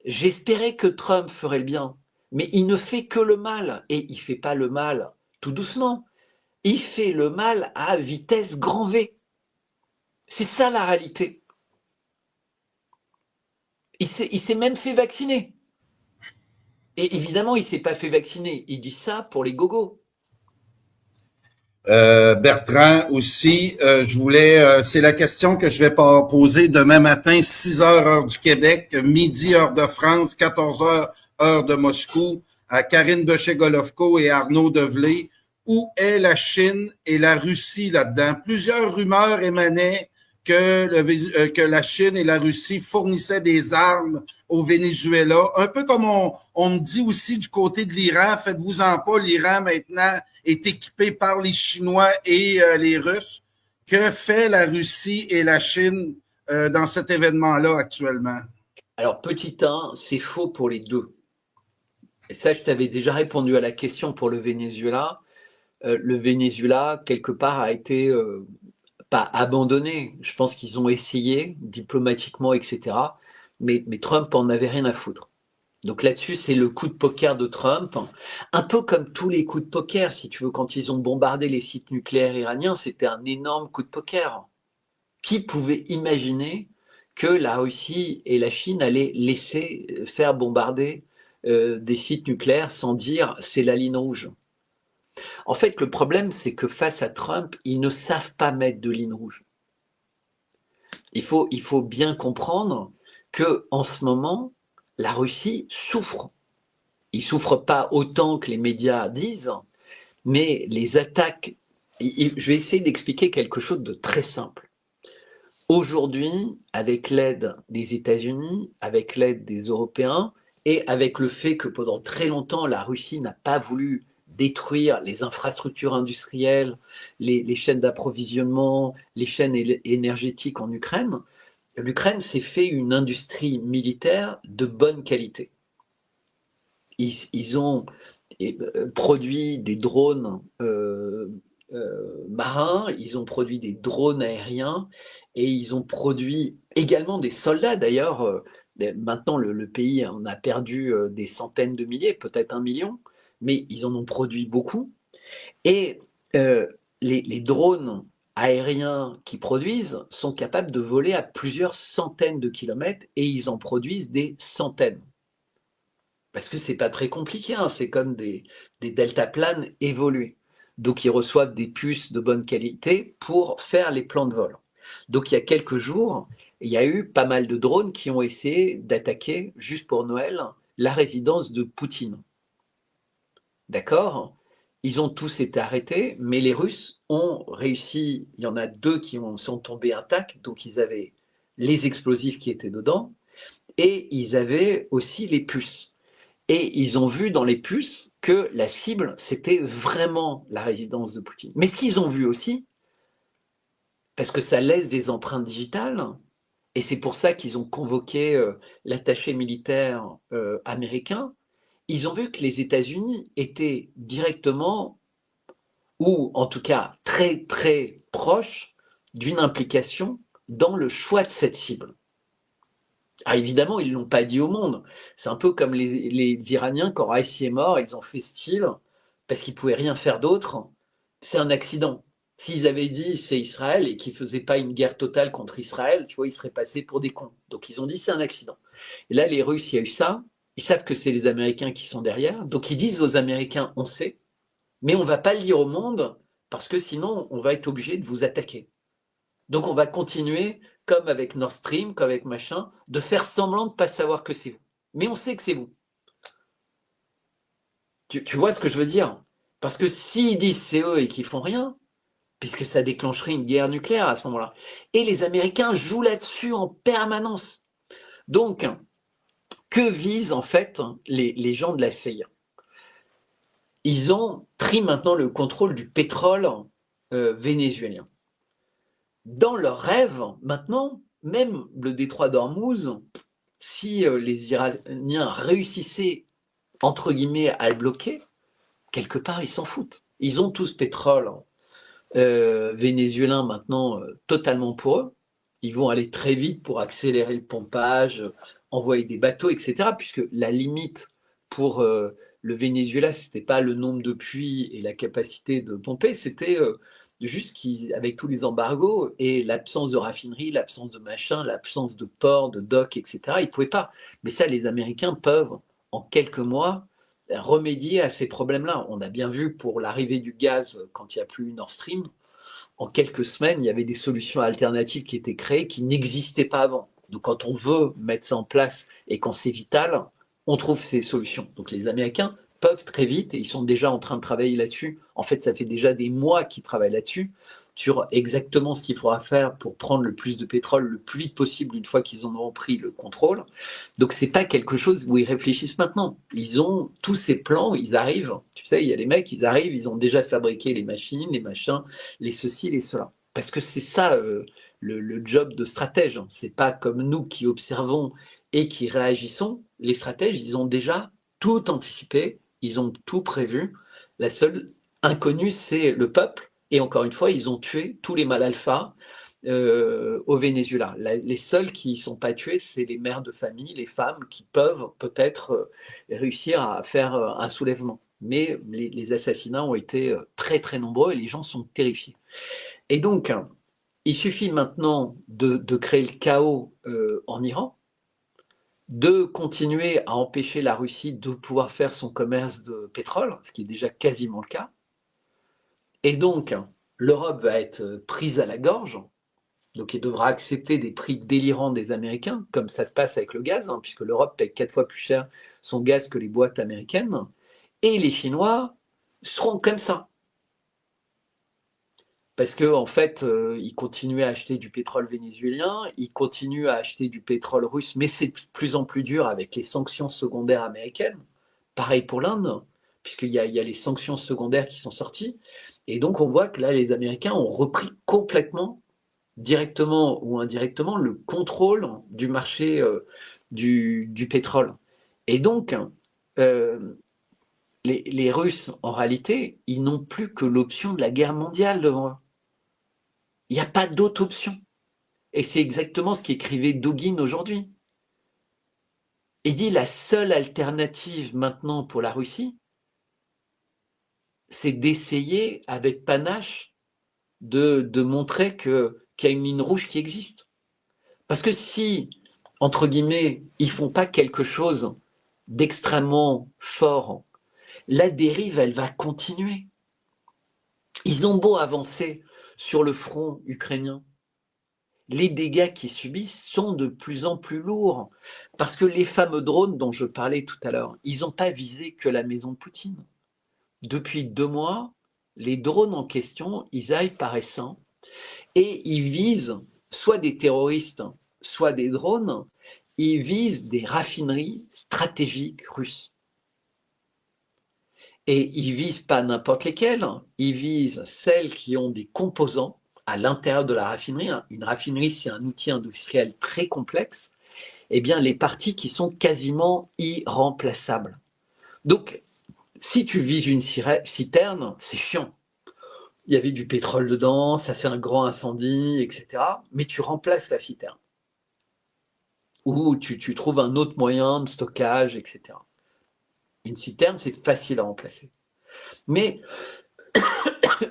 Speaker 1: J'espérais que Trump ferait le bien, mais il ne fait que le mal. Et il ne fait pas le mal tout doucement. Il fait le mal à vitesse grand V. C'est ça la réalité. Il s'est même fait vacciner. Et évidemment, il ne s'est pas fait vacciner. Il dit ça pour les gogos.
Speaker 3: Bertrand aussi, je voulais, c'est la question que je vais poser demain matin, 6 heures heure du Québec, midi heure de France, 14 heures heure de Moscou, à Karine Becher-Golovko et Arnaud Develay. Où est la Chine et la Russie là-dedans? Plusieurs rumeurs émanaient que la Chine et la Russie fournissaient des armes au Venezuela, un peu comme on me dit aussi du côté de l'Iran, faites-vous-en pas, l'Iran maintenant est équipé par les Chinois et les Russes. Que fait la Russie et la Chine dans cet événement-là actuellement?
Speaker 1: Alors, petit 1, c'est faux pour les deux. Et ça, je t'avais déjà répondu à la question pour le Venezuela. Le Venezuela, quelque part, a été pas abandonné. Je pense qu'ils ont essayé diplomatiquement, etc. Mais Trump en avait rien à foutre. Donc là-dessus, c'est le coup de poker de Trump. Un peu comme tous les coups de poker, si tu veux, quand ils ont bombardé les sites nucléaires iraniens, c'était un énorme coup de poker. Qui pouvait imaginer que la Russie et la Chine allaient laisser faire bombarder des sites nucléaires sans dire c'est la ligne rouge? En fait, le problème, c'est que face à Trump, ils ne savent pas mettre de ligne rouge. Il faut bien comprendre que en ce moment, la Russie souffre. Ils souffrent pas autant que les médias disent, mais les attaques. Je vais essayer d'expliquer quelque chose de très simple. Aujourd'hui, avec l'aide des États-Unis, avec l'aide des Européens, et avec le fait que pendant très longtemps, la Russie n'a pas voulu détruire les infrastructures industrielles, les chaînes d'approvisionnement, les chaînes énergétiques en Ukraine, l'Ukraine s'est fait une industrie militaire de bonne qualité. Ils ont produit des drones marins, ils ont produit des drones aériens et ils ont produit également des soldats. D'ailleurs, maintenant le pays en a perdu des centaines de milliers, peut-être 1 million, mais ils en ont produit beaucoup. Et les drones aériens qu'ils produisent sont capables de voler à plusieurs centaines de kilomètres et ils en produisent des centaines. Parce que c'est pas très compliqué, hein, c'est comme des deltaplanes évolués. Donc ils reçoivent des puces de bonne qualité pour faire les plans de vol. Donc il y a quelques jours, il y a eu pas mal de drones qui ont essayé d'attaquer, juste pour Noël, la résidence de Poutine. D'accord? Ils ont tous été arrêtés, mais les Russes ont réussi, il y en a 2 qui sont tombés intacts, donc ils avaient les explosifs qui étaient dedans, et ils avaient aussi les puces. Et ils ont vu dans les puces que la cible, c'était vraiment la résidence de Poutine. Mais ce qu'ils ont vu aussi, parce que ça laisse des empreintes digitales, et c'est pour ça qu'ils ont convoqué l'attaché militaire américain, ils ont vu que les États-Unis étaient directement, ou en tout cas très très proches, d'une implication dans le choix de cette cible. Ah, évidemment, ils ne l'ont pas dit au monde. C'est un peu comme les Iraniens, quand Raisi est mort, ils ont fait style, parce qu'ils ne pouvaient rien faire d'autre. C'est un accident. S'ils avaient dit c'est Israël et qu'ils ne faisaient pas une guerre totale contre Israël, tu vois, ils seraient passés pour des cons. Donc ils ont dit c'est un accident. Et là, les Russes, il y a eu ça. Ils savent que c'est les Américains qui sont derrière. Donc ils disent aux Américains, on sait, mais on ne va pas le dire au monde, parce que sinon, on va être obligé de vous attaquer. Donc on va continuer, comme avec Nord Stream, comme avec machin, de faire semblant de ne pas savoir que c'est vous. Mais on sait que c'est vous. Tu vois ce que je veux dire? Parce que s'ils disent c'est eux et qu'ils font rien, puisque ça déclencherait une guerre nucléaire à ce moment-là. Et les Américains jouent là-dessus en permanence. Donc, que visent en fait les gens de la CIA? Ils ont pris maintenant le contrôle du pétrole vénézuélien. Dans leur rêve, maintenant, même le détroit d'Ormuz, si les Iraniens réussissaient, entre guillemets, à le bloquer, quelque part, ils s'en foutent. Ils ont tout ce pétrole vénézuélien maintenant totalement pour eux. Ils vont aller très vite pour accélérer le pompage, envoyer des bateaux, etc. Puisque la limite pour le Venezuela, ce n'était pas le nombre de puits et la capacité de pomper, c'était juste qu'avec tous les embargos et l'absence de raffinerie, l'absence de machin, l'absence de ports, de docks, etc., ils ne pouvaient pas. Mais ça, les Américains peuvent, en quelques mois, remédier à ces problèmes-là. On a bien vu pour l'arrivée du gaz quand il n'y a plus Nord Stream, en quelques semaines, il y avait des solutions alternatives qui étaient créées qui n'existaient pas avant. Donc quand on veut mettre ça en place et quand c'est vital, on trouve ces solutions. Donc les Américains peuvent très vite, et ils sont déjà en train de travailler là-dessus. En fait, ça fait déjà des mois qu'ils travaillent là-dessus, sur exactement ce qu'il faudra faire pour prendre le plus de pétrole le plus vite possible une fois qu'ils en auront pris le contrôle. Donc c'est pas quelque chose où ils réfléchissent maintenant. Ils ont tous ces plans, ils arrivent. Tu sais, il y a les mecs, ils arrivent, ils ont déjà fabriqué les machines, les machins, les ceci, les cela. Parce que c'est ça le job de stratège. C'est pas comme nous qui observons et qui réagissons. Les stratèges, ils ont déjà tout anticipé, ils ont tout prévu. La seule inconnue, c'est le peuple. Et encore une fois, ils ont tué tous les mâles alpha au Venezuela. Les seuls qui ne sont pas tués, c'est les mères de famille, les femmes qui peuvent peut-être réussir à faire un soulèvement. Mais les assassinats ont été très très nombreux et les gens sont terrifiés. Et donc, il suffit maintenant de créer le chaos en Iran, de continuer à empêcher la Russie de pouvoir faire son commerce de pétrole, ce qui est déjà quasiment le cas. Et donc, l'Europe va être prise à la gorge, donc elle devra accepter des prix délirants des Américains, comme ça se passe avec le gaz, hein, puisque l'Europe paye 4 fois plus cher son gaz que les boîtes américaines, et les Chinois seront comme ça. Parce qu'en fait, ils continuent à acheter du pétrole vénézuélien, ils continuent à acheter du pétrole russe, mais c'est de plus en plus dur avec les sanctions secondaires américaines. Pareil pour l'Inde, puisqu'il y a les sanctions secondaires qui sont sorties. Et donc, on voit que là, les Américains ont repris complètement, directement ou indirectement, le contrôle du marché du pétrole. Et donc, les Russes, en réalité, ils n'ont plus que l'option de la guerre mondiale devant eux. Il n'y a pas d'autre option. Et c'est exactement ce qu'écrivait Dugin aujourd'hui. Il dit la seule alternative maintenant pour la Russie, c'est d'essayer avec panache de montrer qu'il y a une ligne rouge qui existe. Parce que si, entre guillemets, ils ne font pas quelque chose d'extrêmement fort, la dérive, elle va continuer. Ils ont beau avancer sur le front ukrainien, les dégâts qu'ils subissent sont de plus en plus lourds. Parce que les fameux drones dont je parlais tout à l'heure, ils n'ont pas visé que la maison de Poutine. Depuis 2 mois, les drones en question, ils arrivent par essaim et ils visent soit des terroristes, soit des drones, ils visent des raffineries stratégiques russes. Et ils visent pas n'importe lesquelles, hein. Ils visent celles qui ont des composants à l'intérieur de la raffinerie, hein. Une raffinerie, c'est un outil industriel très complexe. Eh bien, les parties qui sont quasiment irremplaçables. Donc, si tu vises une citerne, c'est chiant. Il y avait du pétrole dedans, ça fait un grand incendie, etc. Mais tu remplaces la citerne. Ou tu trouves un autre moyen de stockage, etc. Une citerne, c'est facile à remplacer. Mais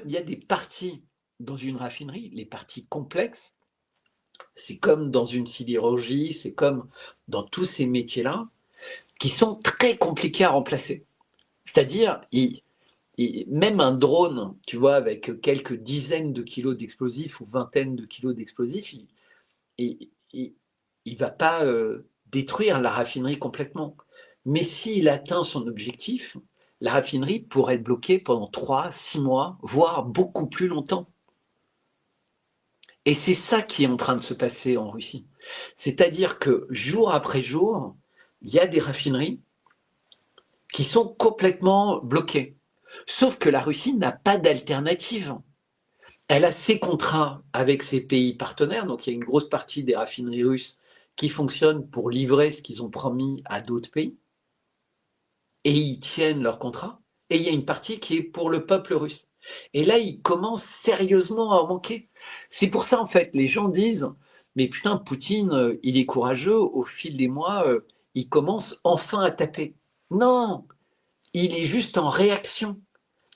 Speaker 1: il y a des parties dans une raffinerie, les parties complexes, c'est comme dans une sidérurgie, c'est comme dans tous ces métiers-là, qui sont très compliqués à remplacer. C'est-à-dire, même un drone, tu vois, avec quelques dizaines de kilos d'explosifs ou vingtaines de kilos d'explosifs, il va pas détruire la raffinerie complètement. Mais s'il atteint son objectif, la raffinerie pourrait être bloquée pendant 3, 6 mois, voire beaucoup plus longtemps. Et c'est ça qui est en train de se passer en Russie. C'est-à-dire que jour après jour, il y a des raffineries qui sont complètement bloquées. Sauf que la Russie n'a pas d'alternative. Elle a ses contrats avec ses pays partenaires, donc il y a une grosse partie des raffineries russes qui fonctionnent pour livrer ce qu'ils ont promis à d'autres pays, et ils tiennent leurs contrats, et il y a une partie qui est pour le peuple russe. Et là, ils commencent sérieusement à en manquer. C'est pour ça, en fait, les gens disent, mais putain, Poutine, il est courageux, au fil des mois, il commence enfin à taper. Non, il est juste en réaction.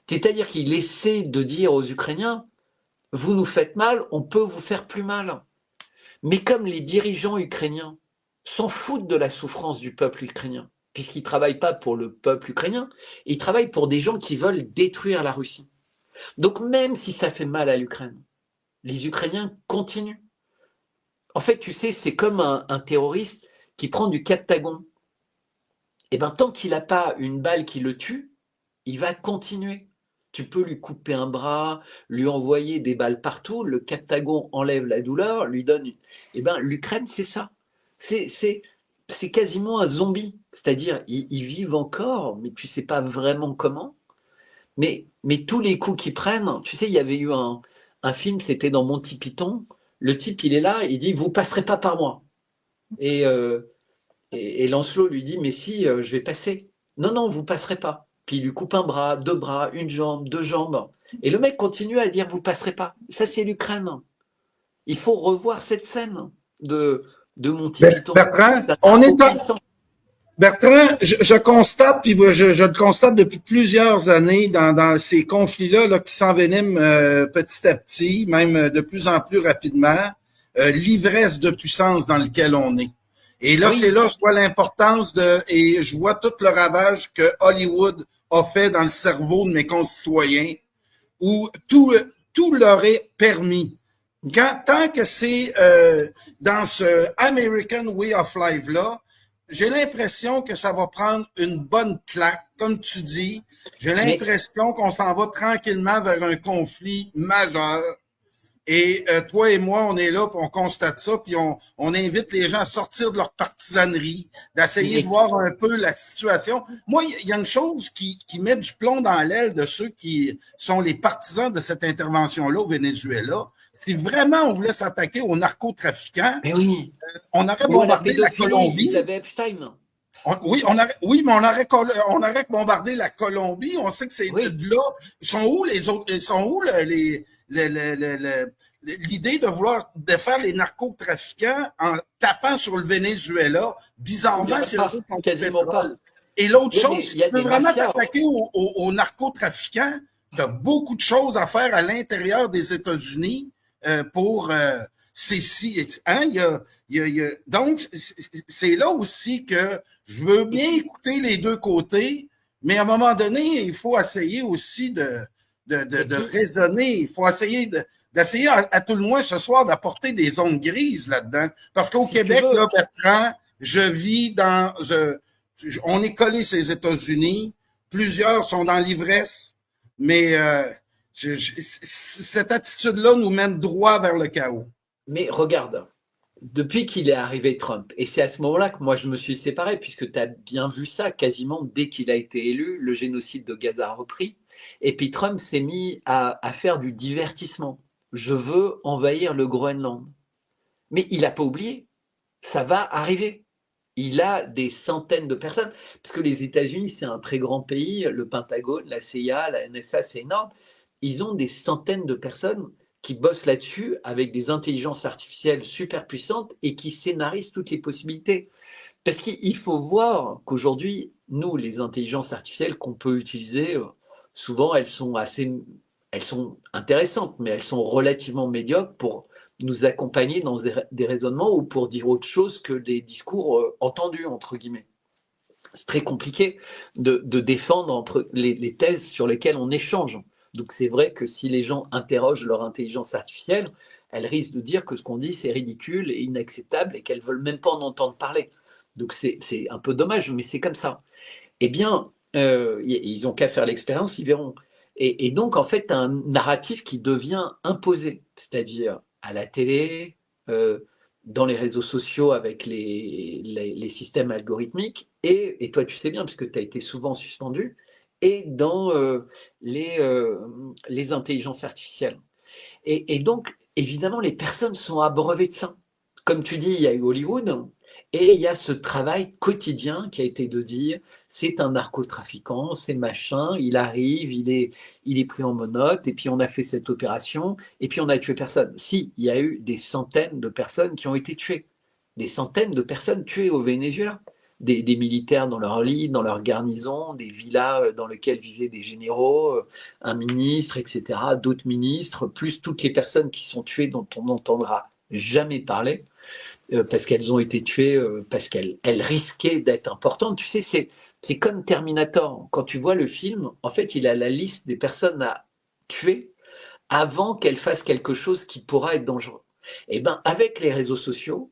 Speaker 1: C'est-à-dire qu'il essaie de dire aux Ukrainiens, vous nous faites mal, on peut vous faire plus mal. Mais comme les dirigeants ukrainiens s'en foutent de la souffrance du peuple ukrainien, puisqu'ils ne travaillent pas pour le peuple ukrainien, ils travaillent pour des gens qui veulent détruire la Russie. Donc même si ça fait mal à l'Ukraine, les Ukrainiens continuent. En fait, tu sais, c'est comme un terroriste qui prend du Captagon. Et bien, tant qu'il n'a pas une balle qui le tue, il va continuer. Tu peux lui couper un bras, lui envoyer des balles partout, le Captagon enlève la douleur, lui donne... Eh bien, l'Ukraine, c'est ça. C'est quasiment un zombie. C'est-à-dire, ils vivent encore, mais tu ne sais pas vraiment comment. Mais tous les coups qu'ils prennent, tu sais, il y avait eu un film, c'était dans Monty Python. Le type, il est là, il dit, vous passerez pas par moi. Et Lancelot lui dit, mais si, je vais passer. Non, non, vous passerez pas. Puis il lui coupe un bras, une jambe, 2 jambes. Et le mec continue à dire, vous passerez pas. Ça, c'est l'Ukraine. Il faut revoir cette scène de Monty Python.
Speaker 3: Bertrand, Bertrand, je constate, puis je le constate depuis plusieurs années dans ces conflits-là là, qui s'enveniment petit à petit, même de plus en plus rapidement, l'ivresse de puissance dans laquelle on est. Et là, oui. C'est là que je vois l'importance et je vois tout le ravage que Hollywood a fait dans le cerveau de mes concitoyens, où tout leur est permis. Tant que c'est dans ce American Way of Life-là, j'ai l'impression que ça va prendre une bonne claque, comme tu dis. J'ai l'impression qu'on s'en va tranquillement vers un conflit majeur. Et toi et moi, on est là, puis on constate ça, puis on invite les gens à sortir de leur partisanerie, d'essayer de voir un peu la situation. Moi, il y a une chose qui met du plomb dans l'aile de ceux qui sont les partisans de cette intervention-là au Venezuela. Si vraiment on voulait s'attaquer aux narcotrafiquants,
Speaker 1: oui.
Speaker 3: On aurait bombardé la Colombie. Oui, mais on aurait bombardé la Colombie. On sait que c'est de là. Ils sont où les autres? Ils sont où l'idée de vouloir défaire les narcotrafiquants en tapant sur le Venezuela? Bizarrement, c'est eux autres qui ont du pétrole. Et l'autre chose, si tu veux vraiment t'attaquer aux narcotrafiquants, tu as beaucoup de choses à faire à l'intérieur des États-Unis pour donc, c'est là aussi que je veux bien écouter les deux côtés, mais à un moment donné, il faut essayer aussi de raisonner. Il faut essayer d'essayer à tout le moins ce soir d'apporter des zones grises là-dedans. Parce qu'au Québec, là, Bertrand, je vis on est collé sur les États-Unis. Plusieurs sont dans l'ivresse, mais cette attitude-là nous mène droit vers le chaos.
Speaker 1: Mais regarde, depuis qu'il est arrivé Trump. Et c'est à ce moment-là que moi je me suis séparé, puisque tu as bien vu ça, quasiment dès qu'il a été élu, le génocide de Gaza a repris. Et puis Trump s'est mis à faire du divertissement. Je veux envahir le Groenland. Mais il n'a pas oublié, ça va arriver. Il a des centaines de personnes, parce que les États-Unis, c'est un très grand pays, le Pentagone, la CIA, la NSA, c'est énorme. Ils ont des centaines de personnes qui bossent là-dessus avec des intelligences artificielles super puissantes et qui scénarisent toutes les possibilités. Parce qu'il faut voir qu'aujourd'hui, nous, les intelligences artificielles qu'on peut utiliser, souvent elles sont intéressantes, mais elles sont relativement médiocres pour nous accompagner dans des raisonnements ou pour dire autre chose que des discours entendus, entre guillemets. C'est très compliqué de défendre entre les thèses sur lesquelles on échange. Donc c'est vrai que si les gens interrogent leur intelligence artificielle, elles risquent de dire que ce qu'on dit c'est ridicule et inacceptable et qu'elles ne veulent même pas en entendre parler. Donc c'est un peu dommage, mais c'est comme ça. Eh bien, ils ont qu'à faire l'expérience, ils verront. Et donc, en fait, un narratif qui devient imposé, c'est-à-dire à la télé, dans les réseaux sociaux avec les systèmes algorithmiques, et toi, tu sais bien, parce que tu as été souvent suspendu, et dans les intelligences artificielles. Et donc, évidemment, les personnes sont abreuvées de ça. Comme tu dis, il y a eu Hollywood, et il y a ce travail quotidien qui a été de dire, c'est un narcotrafiquant, c'est machin, il arrive, il est pris en monote, et puis on a fait cette opération, et puis on a tué personne. Si, il y a eu des centaines de personnes qui ont été tuées. Des centaines de personnes tuées au Venezuela. Des militaires dans leur lit, dans leur garnison, des villas dans lesquelles vivaient des généraux, un ministre, etc., d'autres ministres, plus toutes les personnes qui sont tuées dont on n'entendra jamais parler, parce qu'elles ont été tuées, parce qu'elles risquaient d'être importantes. Tu sais, c'est comme Terminator. Quand tu vois le film, en fait, il a la liste des personnes à tuer avant qu'elles fassent quelque chose qui pourra être dangereux. Et bien, avec les réseaux sociaux,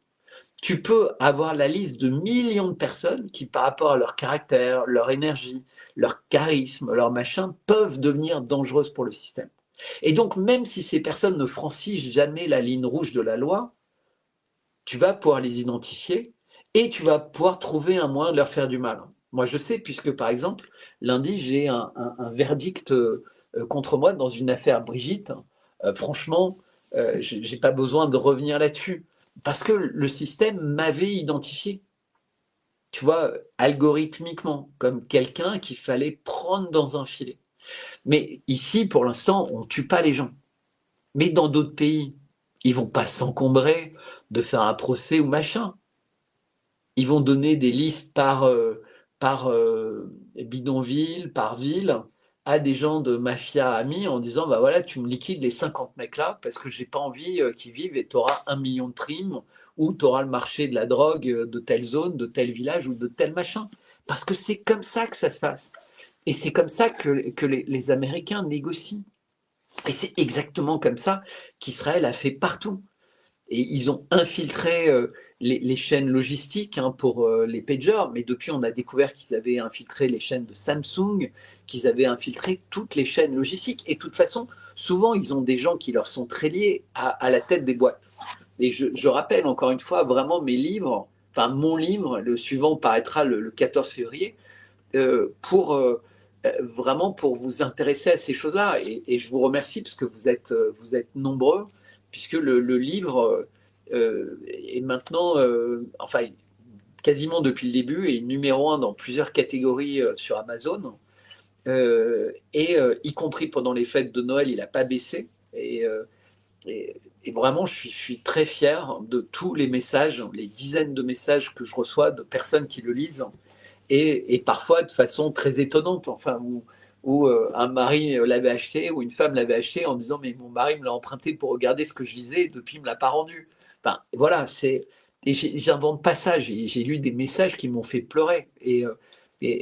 Speaker 1: tu peux avoir la liste de millions de personnes qui, par rapport à leur caractère, leur énergie, leur charisme, leur machin, peuvent devenir dangereuses pour le système. Et donc, même si ces personnes ne franchissent jamais la ligne rouge de la loi, tu vas pouvoir les identifier et tu vas pouvoir trouver un moyen de leur faire du mal. Moi, je sais, puisque par exemple, lundi, j'ai un verdict contre moi dans une affaire Brigitte. Franchement, je n'ai pas besoin de revenir là-dessus. Parce que le système m'avait identifié, tu vois, algorithmiquement, comme quelqu'un qu'il fallait prendre dans un filet. Mais ici, pour l'instant, on ne tue pas les gens. Mais dans d'autres pays, ils ne vont pas s'encombrer de faire un procès ou machin. Ils vont donner des listes par bidonville, par ville, à des gens de mafia amis en disant bah voilà, tu me liquides les 50 mecs là parce que j'ai pas envie qu'ils vivent et tu auras 1 million de primes ou tu auras le marché de la drogue de telle zone, de tel village ou de tel machin. Parce que c'est comme ça que ça se passe. Et c'est comme ça que les Américains négocient. Et c'est exactement comme ça qu'Israël a fait partout. Et ils ont infiltré les chaînes logistiques pour les pagers, mais depuis on a découvert qu'ils avaient infiltré les chaînes de Samsung, qu'ils avaient infiltré toutes les chaînes logistiques. Et de toute façon, souvent ils ont des gens qui leur sont très liés à la tête des boîtes. Et je rappelle encore une fois vraiment mes livres, enfin mon livre, le suivant paraîtra le 14 février, vraiment pour vous intéresser à ces choses-là. Et je vous remercie parce que vous êtes nombreux, puisque le livre est maintenant, enfin quasiment depuis le début, est numéro 1 dans plusieurs catégories sur Amazon, y compris pendant les fêtes de Noël, il n'a pas baissé. Et vraiment, je suis très fier de tous les messages, les dizaines de messages que je reçois de personnes qui le lisent, et parfois de façon très étonnante, enfin, où un mari l'avait acheté, ou une femme l'avait acheté en disant mais mon mari me l'a emprunté pour regarder ce que je lisais, et depuis il me l'a pas rendu. Enfin voilà, et j'invente pas ça. J'ai lu des messages qui m'ont fait pleurer. Et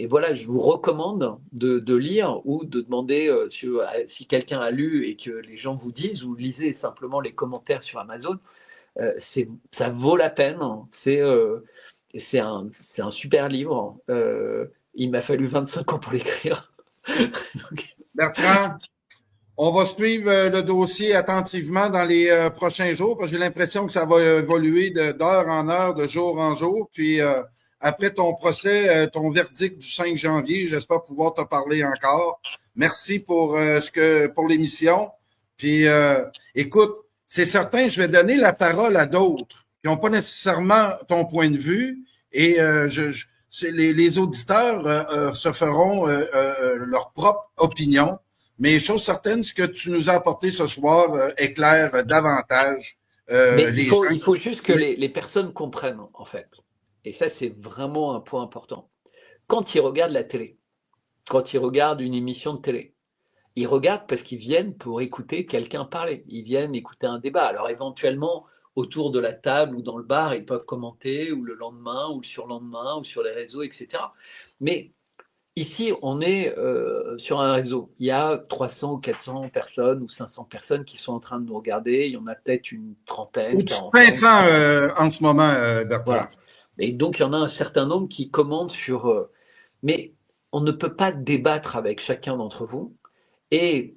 Speaker 1: voilà, je vous recommande de lire ou de demander si quelqu'un a lu et que les gens vous disent, ou lisez simplement les commentaires sur Amazon. Ça vaut la peine. C'est un super livre. Il m'a fallu 25 ans pour l'écrire.
Speaker 3: Bertrand, On va suivre le dossier attentivement dans les prochains jours, parce que j'ai l'impression que ça va évoluer d'heure en heure, de jour en jour. Puis après ton procès, ton verdict du 5 janvier, j'espère pouvoir te parler encore. Merci pour pour l'émission. Puis écoute, c'est certain, je vais donner la parole à d'autres qui n'ont pas nécessairement ton point de vue, et les auditeurs se feront leur propre opinion. Mais chose certaine, ce que tu nous as apporté ce soir éclaire davantage
Speaker 1: Mais
Speaker 3: les gens.
Speaker 1: il faut juste que les personnes comprennent, en fait. Et ça, c'est vraiment un point important. Quand ils regardent la télé, quand ils regardent une émission de télé, ils regardent parce qu'ils viennent pour écouter quelqu'un parler. Ils viennent écouter un débat. Alors éventuellement, autour de la table ou dans le bar, ils peuvent commenter, ou le lendemain, ou le surlendemain, ou sur les réseaux, etc. Mais ici, on est sur un réseau. Il y a 300 ou 400 personnes ou 500 personnes qui sont en train de nous regarder. Il y en a peut-être une trentaine,
Speaker 3: Au-dessus de
Speaker 1: 40.
Speaker 3: 500 en ce moment, Bertrand.
Speaker 1: Voilà. Et donc, il y en a un certain nombre qui commentent sur... mais on ne peut pas débattre avec chacun d'entre vous. Et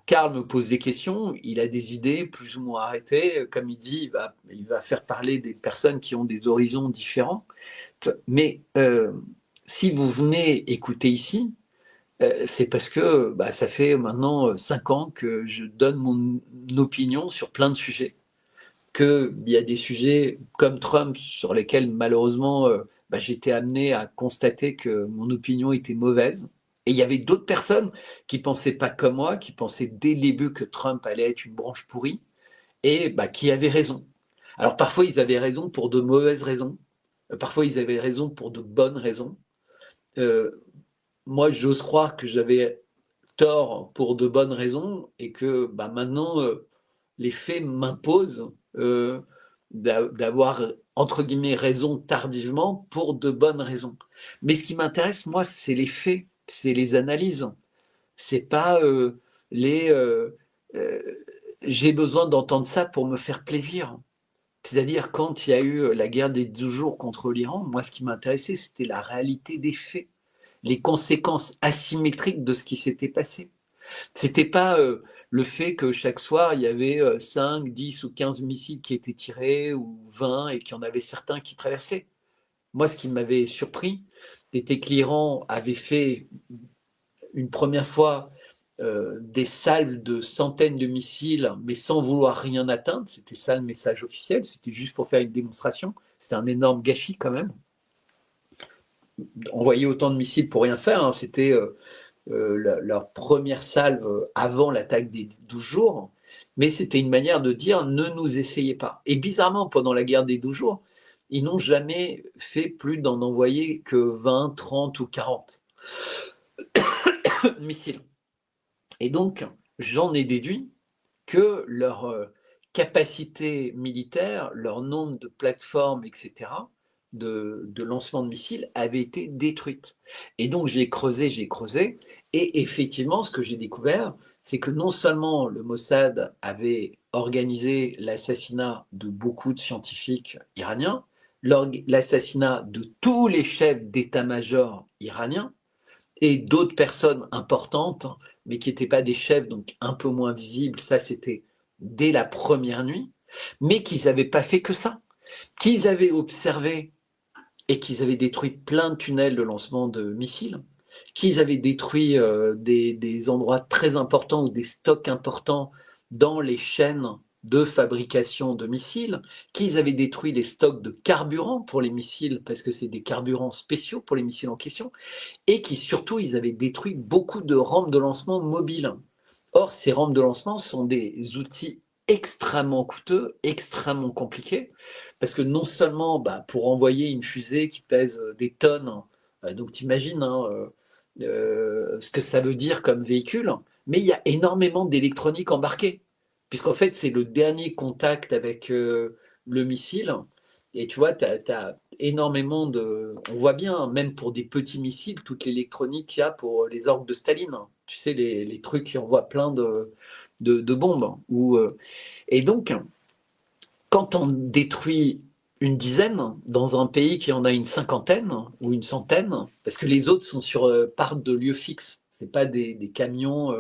Speaker 1: Karl me pose des questions, il a des idées plus ou moins arrêtées. Comme il dit, il va faire parler des personnes qui ont des horizons différents. Mais si vous venez écouter ici, c'est parce que ça fait maintenant 5 ans que je donne mon opinion sur plein de sujets. Qu'il y a des sujets comme Trump sur lesquels malheureusement j'étais amené à constater que mon opinion était mauvaise. Et il y avait d'autres personnes qui ne pensaient pas comme moi, qui pensaient dès le début que Trump allait être une branche pourrie, et qui avaient raison. Alors parfois ils avaient raison pour de mauvaises raisons, parfois ils avaient raison pour de bonnes raisons. Moi j'ose croire que j'avais tort pour de bonnes raisons, et que maintenant les faits m'imposent d'avoir entre guillemets raison tardivement pour de bonnes raisons. Mais ce qui m'intéresse, moi, c'est les faits, c'est les analyses. C'est pas j'ai besoin d'entendre ça pour me faire plaisir. C'est-à-dire, quand il y a eu la guerre des 12 jours contre l'Iran, moi, ce qui m'intéressait, c'était la réalité des faits, les conséquences asymétriques de ce qui s'était passé. C'était pas le fait que chaque soir, il y avait 5, 10 ou 15 missiles qui étaient tirés, ou 20, et qu'il y en avait certains qui traversaient. Moi, ce qui m'avait surpris, c'était que l'Iran avait fait une première fois des salves de centaines de missiles, mais sans vouloir rien atteindre. C'était ça le message officiel, c'était juste pour faire une démonstration. C'était un énorme gâchis quand même. Envoyer autant de missiles pour rien faire, hein, c'était leur première salve avant l'attaque des 12 jours, mais c'était une manière de dire ne nous essayez pas. Et bizarrement, pendant la guerre des 12 jours, ils n'ont jamais fait plus d'en envoyer que 20, 30 ou 40 missiles. Et donc, j'en ai déduit que leur capacité militaire, leur nombre de plateformes, etc., de lancement de missiles avait été détruite. Et donc, j'ai creusé, et effectivement, ce que j'ai découvert, c'est que non seulement le Mossad avait organisé l'assassinat de beaucoup de scientifiques iraniens, l'assassinat de tous les chefs d'état-major iraniens, et d'autres personnes importantes, mais qui n'étaient pas des chefs, donc un peu moins visibles, ça c'était dès la première nuit, mais qu'ils n'avaient pas fait que ça, qu'ils avaient observé et qu'ils avaient détruit plein de tunnels de lancement de missiles, qu'ils avaient détruit des endroits très importants ou des stocks importants dans les chaînes de fabrication de missiles, qu'ils avaient détruit les stocks de carburant pour les missiles, parce que c'est des carburants spéciaux pour les missiles en question, et qui surtout, ils avaient détruit beaucoup de rampes de lancement mobiles. Or, ces rampes de lancement sont des outils extrêmement coûteux, extrêmement compliqués, parce que non seulement pour envoyer une fusée qui pèse des tonnes, donc t'imagines ce que ça veut dire comme véhicule, mais il y a énormément d'électronique embarquée, puisqu'en fait c'est le dernier contact avec le missile, et tu vois, tu as énormément de... On voit bien, même pour des petits missiles, toute l'électronique qu'il y a pour les orgues de Staline, tu sais, les trucs qui envoient plein de bombes. Et donc, quand on détruit une dizaine dans un pays qui en a une cinquantaine ou une centaine, parce que les autres sont partent de lieux fixes, c'est pas des camions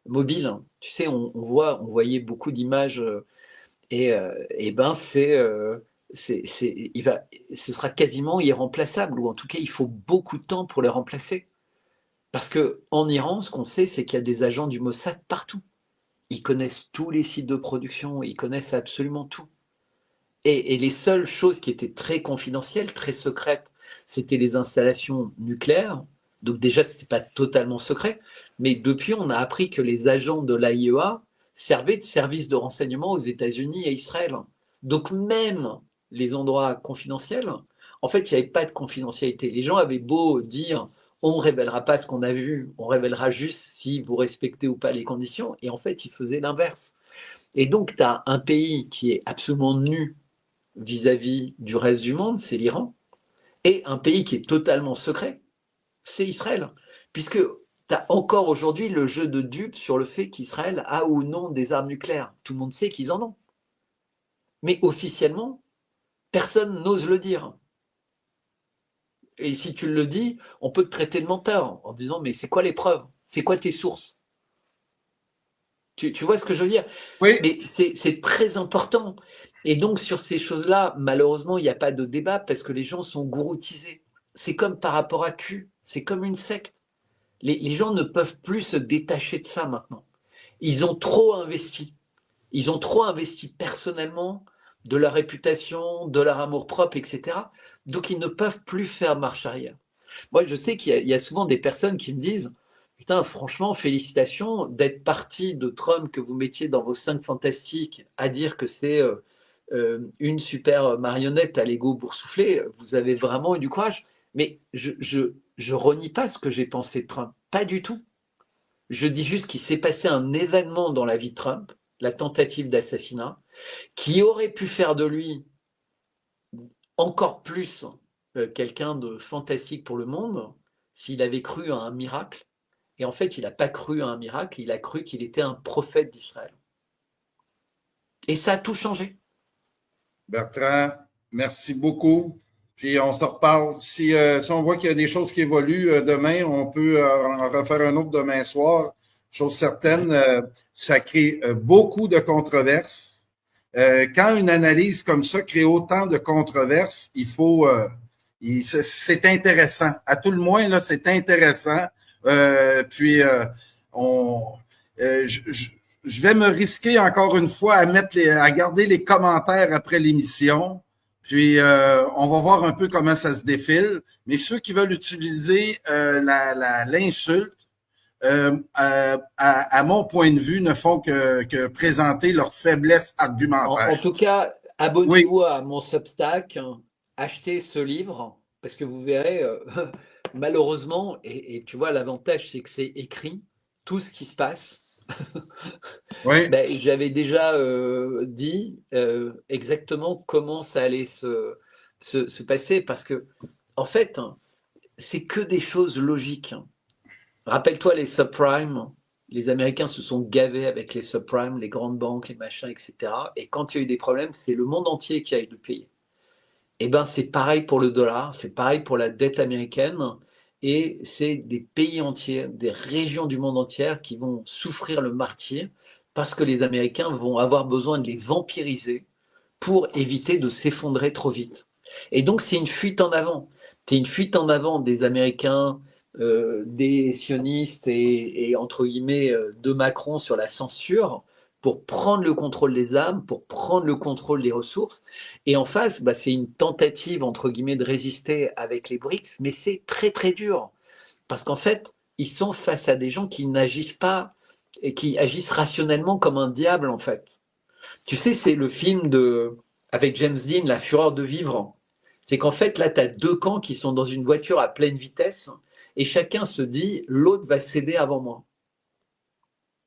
Speaker 1: mobile. Tu sais, on voyait beaucoup d'images et ben ce sera quasiment irremplaçable, ou en tout cas, il faut beaucoup de temps pour les remplacer. Parce que en Iran, ce qu'on sait, c'est qu'il y a des agents du Mossad partout. Ils connaissent tous les sites de production, ils connaissent absolument tout. Et les seules choses qui étaient très confidentielles, très secrètes, c'était les installations nucléaires. Donc déjà, ce n'était pas totalement secret. Mais depuis, on a appris que les agents de l'AIEA servaient de service de renseignement aux États-Unis et Israël. Donc même les endroits confidentiels, en fait, il n'y avait pas de confidentialité. Les gens avaient beau dire on ne révélera pas ce qu'on a vu, on révélera juste si vous respectez ou pas les conditions. Et en fait, ils faisaient l'inverse. Et donc, tu as un pays qui est absolument nu vis-à-vis du reste du monde, c'est l'Iran, et un pays qui est totalement secret, c'est Israël. Puisque tu as encore aujourd'hui le jeu de dupes sur le fait qu'Israël a ou non des armes nucléaires. Tout le monde sait qu'ils en ont. Mais officiellement, personne n'ose le dire. Et si tu le dis, on peut te traiter de menteur en disant mais c'est quoi les preuves? C'est quoi tes sources? Tu vois ce que je veux dire?
Speaker 3: Oui,
Speaker 1: Mais c'est très important. Et donc sur ces choses-là, malheureusement, il n'y a pas de débat parce que les gens sont gouroutisés. C'est comme par rapport à Q, c'est comme une secte. Les gens ne peuvent plus se détacher de ça maintenant. Ils ont trop investi. Ils ont trop investi personnellement, de leur réputation, de leur amour-propre, etc. Donc, ils ne peuvent plus faire marche arrière. Moi, je sais qu'il y a souvent des personnes qui me disent « Putain, franchement, félicitations d'être parti de Trump que vous mettiez dans vos 5 fantastiques à dire que c'est une super marionnette à l'ego boursouflé. Vous avez vraiment eu du courage. » Mais je renie pas ce que j'ai pensé de Trump. Pas du tout. Je dis juste qu'il s'est passé un événement dans la vie de Trump, la tentative d'assassinat, qui aurait pu faire de lui encore plus quelqu'un de fantastique pour le monde s'il avait cru à un miracle. Et en fait, il n'a pas cru à un miracle, il a cru qu'il était un prophète d'Israël. Et ça a tout changé.
Speaker 3: Bertrand, merci beaucoup. Puis on se reparle. Si on voit qu'il y a des choses qui évoluent demain, on peut en refaire un autre demain soir. Chose certaine, ça crée beaucoup de controverses. Quand une analyse comme ça crée autant de controverses, c'est intéressant. À tout le moins, là, c'est intéressant. Puis je vais me risquer encore une fois à garder les commentaires après l'émission. Puis on va voir un peu comment ça se défile. Mais ceux qui veulent utiliser l'insulte, à mon point de vue, ne font que présenter leur faiblesse argumentaire.
Speaker 1: En tout cas, abonnez-vous à mon Substack, achetez ce livre, parce que vous verrez, malheureusement, et tu vois, l'avantage, c'est que c'est écrit, tout ce qui se passe.
Speaker 3: Oui.
Speaker 1: Ben, j'avais déjà dit exactement comment ça allait se passer, parce que, en fait, c'est que des choses logiques. Rappelle-toi les subprimes, les Américains se sont gavés avec les subprimes, les grandes banques, les machins, etc. Et quand il y a eu des problèmes, c'est le monde entier qui a eu de payer. Et ben c'est pareil pour le dollar, c'est pareil pour la dette américaine, et c'est des pays entiers, des régions du monde entier qui vont souffrir le martyre parce que les Américains vont avoir besoin de les vampiriser pour éviter de s'effondrer trop vite. Et donc c'est une fuite en avant. C'est une fuite en avant des Américains, des sionistes et entre guillemets de Macron sur la censure pour prendre le contrôle des armes, pour prendre le contrôle des ressources. Et en face, bah, c'est une tentative entre guillemets de résister avec les BRICS, mais c'est très très dur parce qu'en fait, ils sont face à des gens qui n'agissent pas et qui agissent rationnellement comme un diable en fait. Tu sais, c'est le film avec James Dean, La fureur de vivre. C'est qu'en fait, là, tu as 2 camps qui sont dans une voiture à pleine vitesse et chacun se dit l'autre va céder avant moi.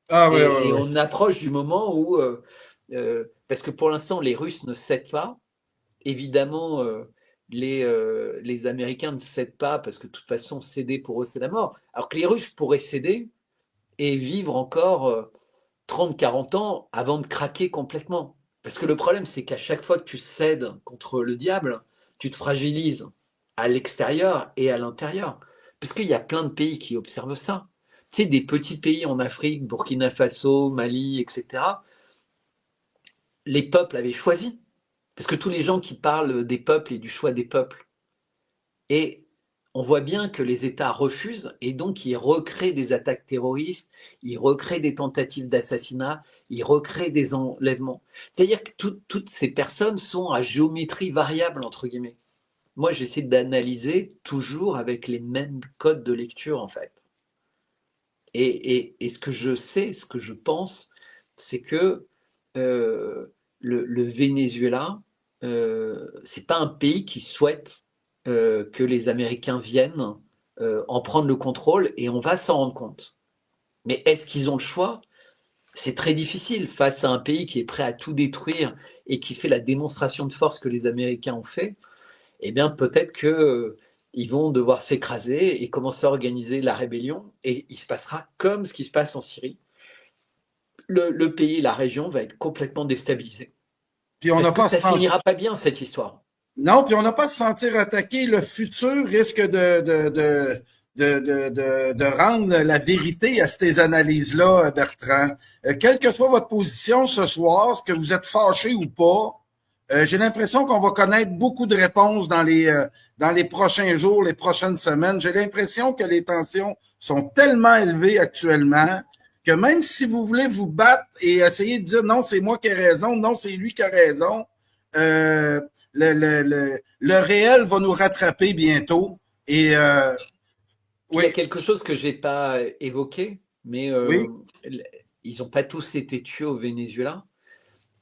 Speaker 3: Ah,
Speaker 1: et,
Speaker 3: oui.
Speaker 1: On approche du moment où, parce que pour l'instant, les Russes ne cèdent pas. Évidemment, les Américains ne cèdent pas parce que de toute façon, céder pour eux, c'est la mort. Alors que les Russes pourraient céder et vivre encore 30-40 ans avant de craquer complètement. Parce que le problème, c'est qu'à chaque fois que tu cèdes contre le diable, tu te fragilises à l'extérieur et à l'intérieur. Parce qu'il y a plein de pays qui observent ça. tu sais, des petits pays en Afrique, Burkina Faso, Mali, etc., les peuples avaient choisi. Parce que tous les gens qui parlent des peuples et du choix des peuples. Et on voit bien que les États refusent et donc ils recréent des attaques terroristes, ils recréent des tentatives d'assassinat, ils recréent des enlèvements. C'est-à-dire que toutes ces personnes sont à géométrie variable, entre guillemets. Moi, j'essaie d'analyser toujours avec les mêmes codes de lecture, en fait. Et ce que je sais, ce que je pense, c'est que le Venezuela, c'est pas un pays qui souhaite que les Américains viennent en prendre le contrôle et on va s'en rendre compte. Mais est-ce qu'ils ont le choix? C'est très difficile face à un pays qui est prêt à tout détruire et qui fait la démonstration de force que les Américains ont fait. Eh bien, peut-être que ils vont devoir s'écraser et commencer à organiser la rébellion et il se passera comme ce qui se passe en Syrie. Le pays, la région va être complètement déstabilisé.
Speaker 3: Puis on n'a
Speaker 1: Parce que
Speaker 3: pas
Speaker 1: ça
Speaker 3: senti...
Speaker 1: finira pas bien, cette histoire.
Speaker 3: Non, puis on n'a pas à se sentir attaqué. Le futur risque de rendre la vérité à ces analyses-là, Bertrand. Quelle que soit votre position ce soir, que vous êtes fâché ou pas, j'ai l'impression qu'on va connaître beaucoup de réponses dans les prochains jours, les prochaines semaines. J'ai l'impression que les tensions sont tellement élevées actuellement que même si vous voulez vous battre et essayer de dire non, c'est moi qui ai raison, non, c'est lui qui a raison, le réel va nous rattraper bientôt. Et
Speaker 1: Il y a quelque chose que je n'ai pas évoqué, mais
Speaker 3: oui,
Speaker 1: ils n'ont pas tous été tués au Venezuela.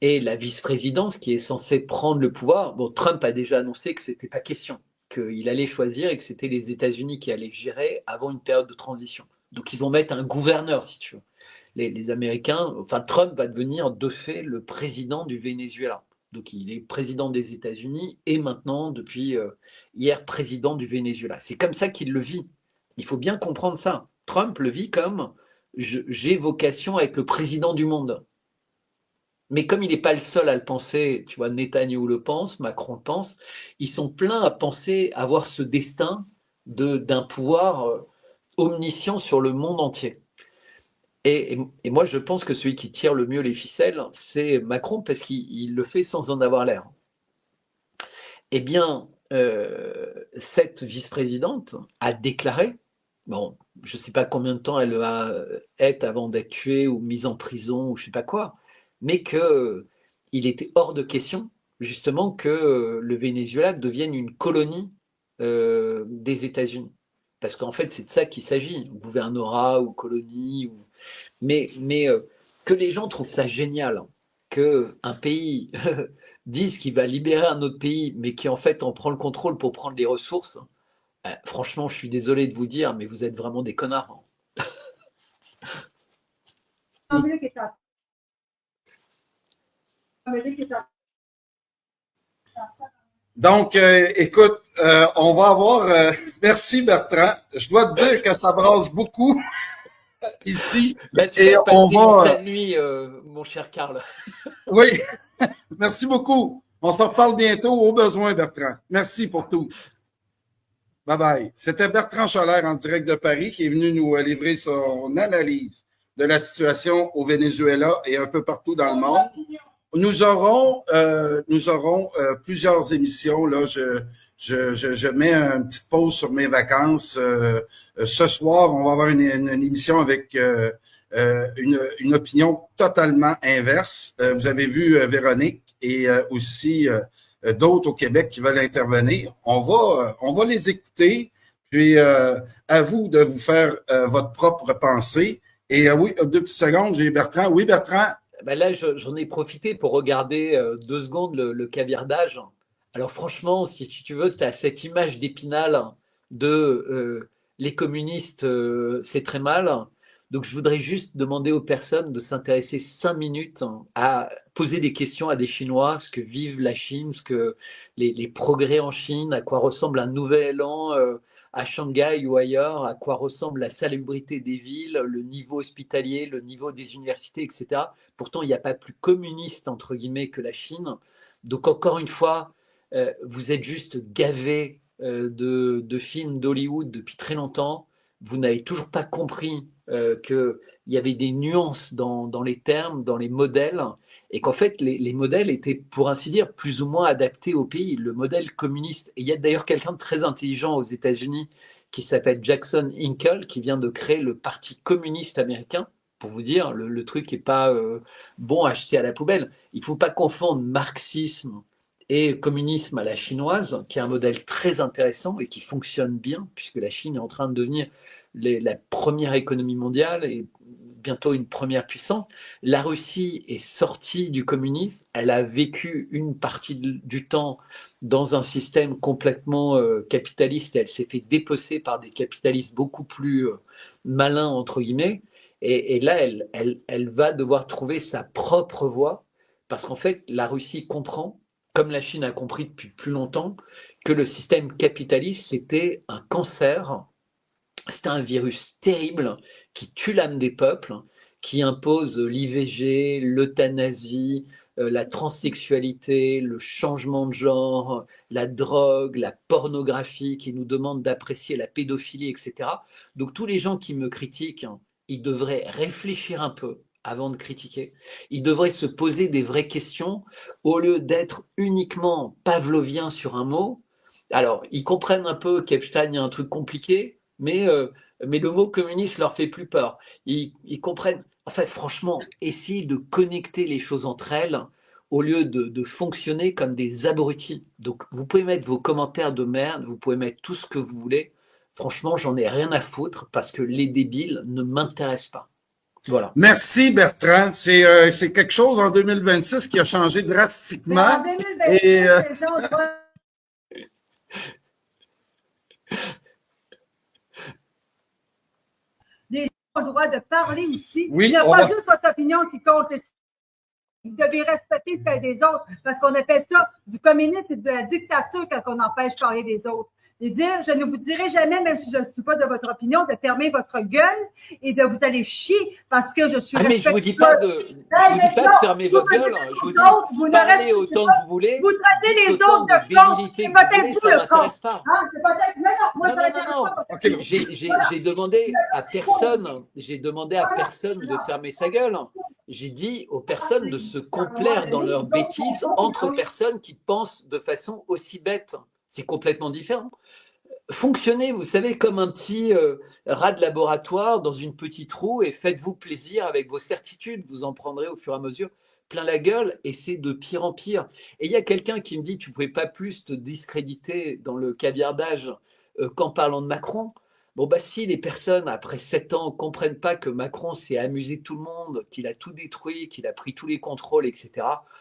Speaker 1: Et la vice-présidence qui est censée prendre le pouvoir, bon, Trump a déjà annoncé que ce n'était pas question, qu'il allait choisir et que c'était les États-Unis qui allaient gérer avant une période de transition. Donc ils vont mettre un gouverneur, si tu veux. Les Américains, enfin Trump va devenir de fait le président du Venezuela. Donc il est président des États-Unis et maintenant, depuis hier, président du Venezuela. C'est comme ça qu'il le vit. Il faut bien comprendre ça. Trump le vit comme j'ai vocation à être le président du monde. Mais comme il n'est pas le seul à le penser, tu vois, Netanyahou le pense, Macron le pense, ils sont pleins à penser avoir ce destin d'un pouvoir omniscient sur le monde entier. Et moi, je pense que celui qui tire le mieux les ficelles, c'est Macron, parce qu'il le fait sans en avoir l'air. Eh bien, cette vice-présidente a déclaré, bon, je ne sais pas combien de temps elle va être avant d'être tuée ou mise en prison ou je ne sais pas quoi, mais qu'il était hors de question, justement, que le Venezuela devienne une colonie des États-Unis. Parce qu'en fait, c'est de ça qu'il s'agit, gouvernorat ou colonie. Mais que les gens trouvent ça génial, hein, qu'un pays dise qu'il va libérer un autre pays, mais qui en fait en prend le contrôle pour prendre les ressources, franchement, je suis désolé de vous dire, mais vous êtes vraiment des connards.
Speaker 3: donc, écoute, on va avoir... merci Bertrand. Je dois te dire que ça brasse beaucoup ici.
Speaker 1: Ben, tu
Speaker 3: et on va...
Speaker 1: la nuit, mon cher Karl.
Speaker 3: Oui, merci beaucoup. On se reparle bientôt au besoin, Bertrand. Merci pour tout. Bye bye. C'était Bertrand Scholler en direct de Paris qui est venu nous livrer son analyse de la situation au Venezuela et un peu partout dans le monde. Nous aurons plusieurs émissions. Là, je mets une petite pause sur mes vacances. Ce soir, on va avoir une émission avec une opinion totalement inverse. Vous avez vu Véronique et aussi d'autres au Québec qui veulent intervenir. On va les écouter, puis à vous de vous faire votre propre pensée. Et oui, 2 petites secondes, j'ai Bertrand. Oui, Bertrand?
Speaker 1: Ben là, j'en ai profité pour regarder 2 secondes le caviardage. Alors franchement, si tu veux, tu as cette image d'Épinal de les communistes, c'est très mal. Donc je voudrais juste demander aux personnes de s'intéresser 5 minutes à poser des questions à des Chinois, ce que vive la Chine, ce que les progrès en Chine, à quoi ressemble un nouvel élan à Shanghai ou ailleurs, à quoi ressemble la salubrité des villes, le niveau hospitalier, le niveau des universités, etc. Pourtant, il n'y a pas plus communiste, entre guillemets, que la Chine. Donc encore une fois, vous êtes juste gavés de films d'Hollywood depuis très longtemps. vous n'avez toujours pas compris qu'il y avait des nuances dans les termes, dans les modèles, et qu'en fait, les modèles étaient, pour ainsi dire, plus ou moins adaptés au pays. Le modèle communiste. Et il y a d'ailleurs quelqu'un de très intelligent aux États-Unis qui s'appelle Jackson Hinkle, qui vient de créer le Parti communiste américain. Pour vous dire, le truc n'est pas bon à jeter à la poubelle. Il ne faut pas confondre marxisme et communisme à la chinoise, qui est un modèle très intéressant et qui fonctionne bien, puisque la Chine est en train de devenir la première économie mondiale et bientôt une première puissance. La Russie est sortie du communisme, elle a vécu une partie du temps dans un système complètement capitaliste et elle s'est fait dépecer par des capitalistes beaucoup plus malins, entre guillemets, et là, elle va devoir trouver sa propre voie, parce qu'en fait, la Russie comprend, comme la Chine a compris depuis plus longtemps, que le système capitaliste, c'était un cancer, c'était un virus terrible qui tue l'âme des peuples, qui impose l'IVG, l'euthanasie, la transsexualité, le changement de genre, la drogue, la pornographie, qui nous demande d'apprécier la pédophilie, etc. Donc tous les gens qui me critiquent, ils devraient réfléchir un peu avant de critiquer. Ils devraient se poser des vraies questions au lieu d'être uniquement pavlovien sur un mot. Alors, ils comprennent un peu qu'Epstein, il y a un truc compliqué, mais le mot communiste leur fait plus peur. Ils comprennent. En fait, franchement, essayez de connecter les choses entre elles au lieu de fonctionner comme des abrutis. Donc, vous pouvez mettre vos commentaires de merde, vous pouvez mettre tout ce que vous voulez. Franchement, j'en ai rien à foutre parce que les débiles ne m'intéressent pas. Voilà.
Speaker 3: Merci Bertrand. C'est quelque chose en 2026 qui a changé drastiquement.
Speaker 4: En 2026,
Speaker 3: et,
Speaker 4: les gens ont le droit de parler aussi.
Speaker 3: Oui,
Speaker 4: Il n'y a
Speaker 3: on
Speaker 4: pas
Speaker 3: va-
Speaker 4: juste votre opinion qui compte. Vous devez respecter celle des autres parce qu'on appelle ça du communisme et de la dictature quand on empêche de parler des autres. Et dire, je ne vous dirai jamais, même si je ne suis pas de votre opinion, de fermer votre gueule et de vous aller chier parce que je suis
Speaker 1: mais je ne vous dis pas de fermer votre gueule. Je vous dis parlez autant que vous voulez.
Speaker 4: Vous traitez les autres de cons. C'est peut-être vous le con. C'est peut-être. Mais non, moi, ça m'intéresse pas.
Speaker 3: OK.
Speaker 1: J'ai demandé à personne de fermer sa gueule. J'ai dit aux personnes de se complaire dans leurs bêtises entre personnes qui pensent de façon aussi bête. C'est complètement différent. Fonctionnez, vous savez, comme un petit rat de laboratoire dans une petite roue et faites-vous plaisir avec vos certitudes. Vous en prendrez au fur et à mesure plein la gueule et c'est de pire en pire. Et il y a quelqu'un qui me dit tu ne pouvais pas plus te discréditer dans le caviardage qu'en parlant de Macron. Bon, bah si les personnes, après 7 ans, ne comprennent pas que Macron s'est amusé tout le monde, qu'il a tout détruit, qu'il a pris tous les contrôles, etc.,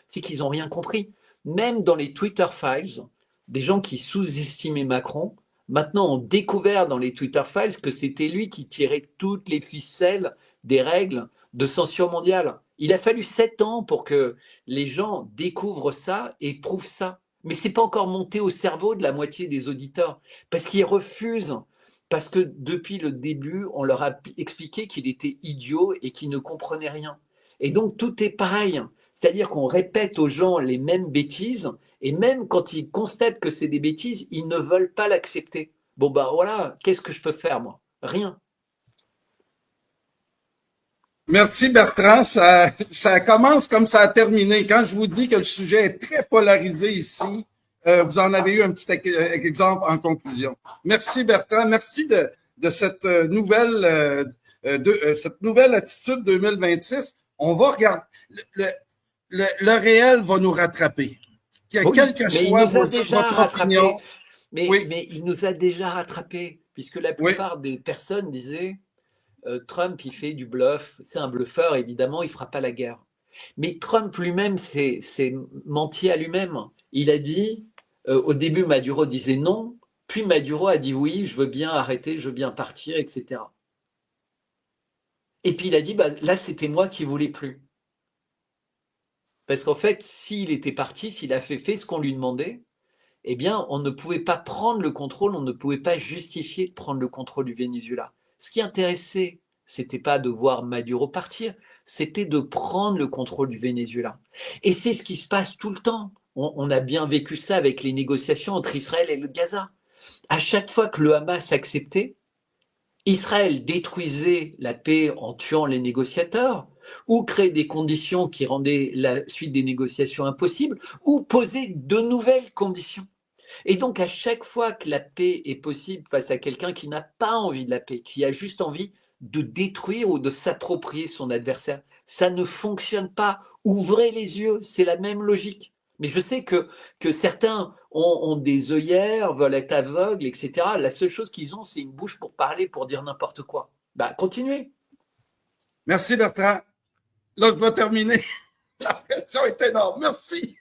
Speaker 1: c'est qu'ils n'ont rien compris. Même dans les Twitter Files, des gens qui sous-estimaient Macron, maintenant ont découvert dans les Twitter Files que c'était lui qui tirait toutes les ficelles des règles de censure mondiale. Il a fallu 7 ans pour que les gens découvrent ça et prouvent ça. Mais ce n'est pas encore monté au cerveau de la moitié des auditeurs, parce qu'ils refusent, parce que depuis le début, on leur a expliqué qu'il était idiot et qu'il ne comprenait rien. Et donc tout est pareil, c'est-à-dire qu'on répète aux gens les mêmes bêtises, et même quand ils constatent que c'est des bêtises, ils ne veulent pas l'accepter. Bon, bah voilà, qu'est-ce que je peux faire, moi? Rien.
Speaker 3: Merci Bertrand. Ça commence comme ça a terminé. Quand je vous dis que le sujet est très polarisé ici, vous en avez eu un petit exemple en conclusion. Merci Bertrand. Merci de cette nouvelle attitude 2026. On va regarder. Le réel va nous rattraper. Quelle que soit votre opinion.
Speaker 1: Mais il nous a déjà rattrapés, puisque la plupart des personnes disaient Trump, il fait du bluff, c'est un bluffeur, évidemment, il ne fera pas la guerre. Mais Trump lui-même s'est menti à lui-même. Il a dit, au début, Maduro disait non, puis Maduro a dit oui, je veux bien arrêter, je veux bien partir, etc. Et puis il a dit, bah, là, c'était moi qui ne voulais plus. Parce qu'en fait, s'il était parti, s'il a fait ce qu'on lui demandait, eh bien, on ne pouvait pas prendre le contrôle, on ne pouvait pas justifier de prendre le contrôle du Venezuela. Ce qui intéressait, c'était pas de voir Maduro partir, c'était de prendre le contrôle du Venezuela. Et c'est ce qui se passe tout le temps. On a bien vécu ça avec les négociations entre Israël et le Gaza. À chaque fois que le Hamas acceptait, Israël détruisait la paix en tuant les négociateurs, ou créait des conditions qui rendaient la suite des négociations impossible, ou posait de nouvelles conditions. Et donc, à chaque fois que la paix est possible face à quelqu'un qui n'a pas envie de la paix, qui a juste envie de détruire ou de s'approprier son adversaire, ça ne fonctionne pas. Ouvrez les yeux, c'est la même logique. Mais je sais que certains ont des œillères, veulent être aveugles, etc. La seule chose qu'ils ont, c'est une bouche pour parler, pour dire n'importe quoi. Bah, continuez.
Speaker 3: Merci, Bertrand. Là, je dois terminer. La pression est énorme. Merci.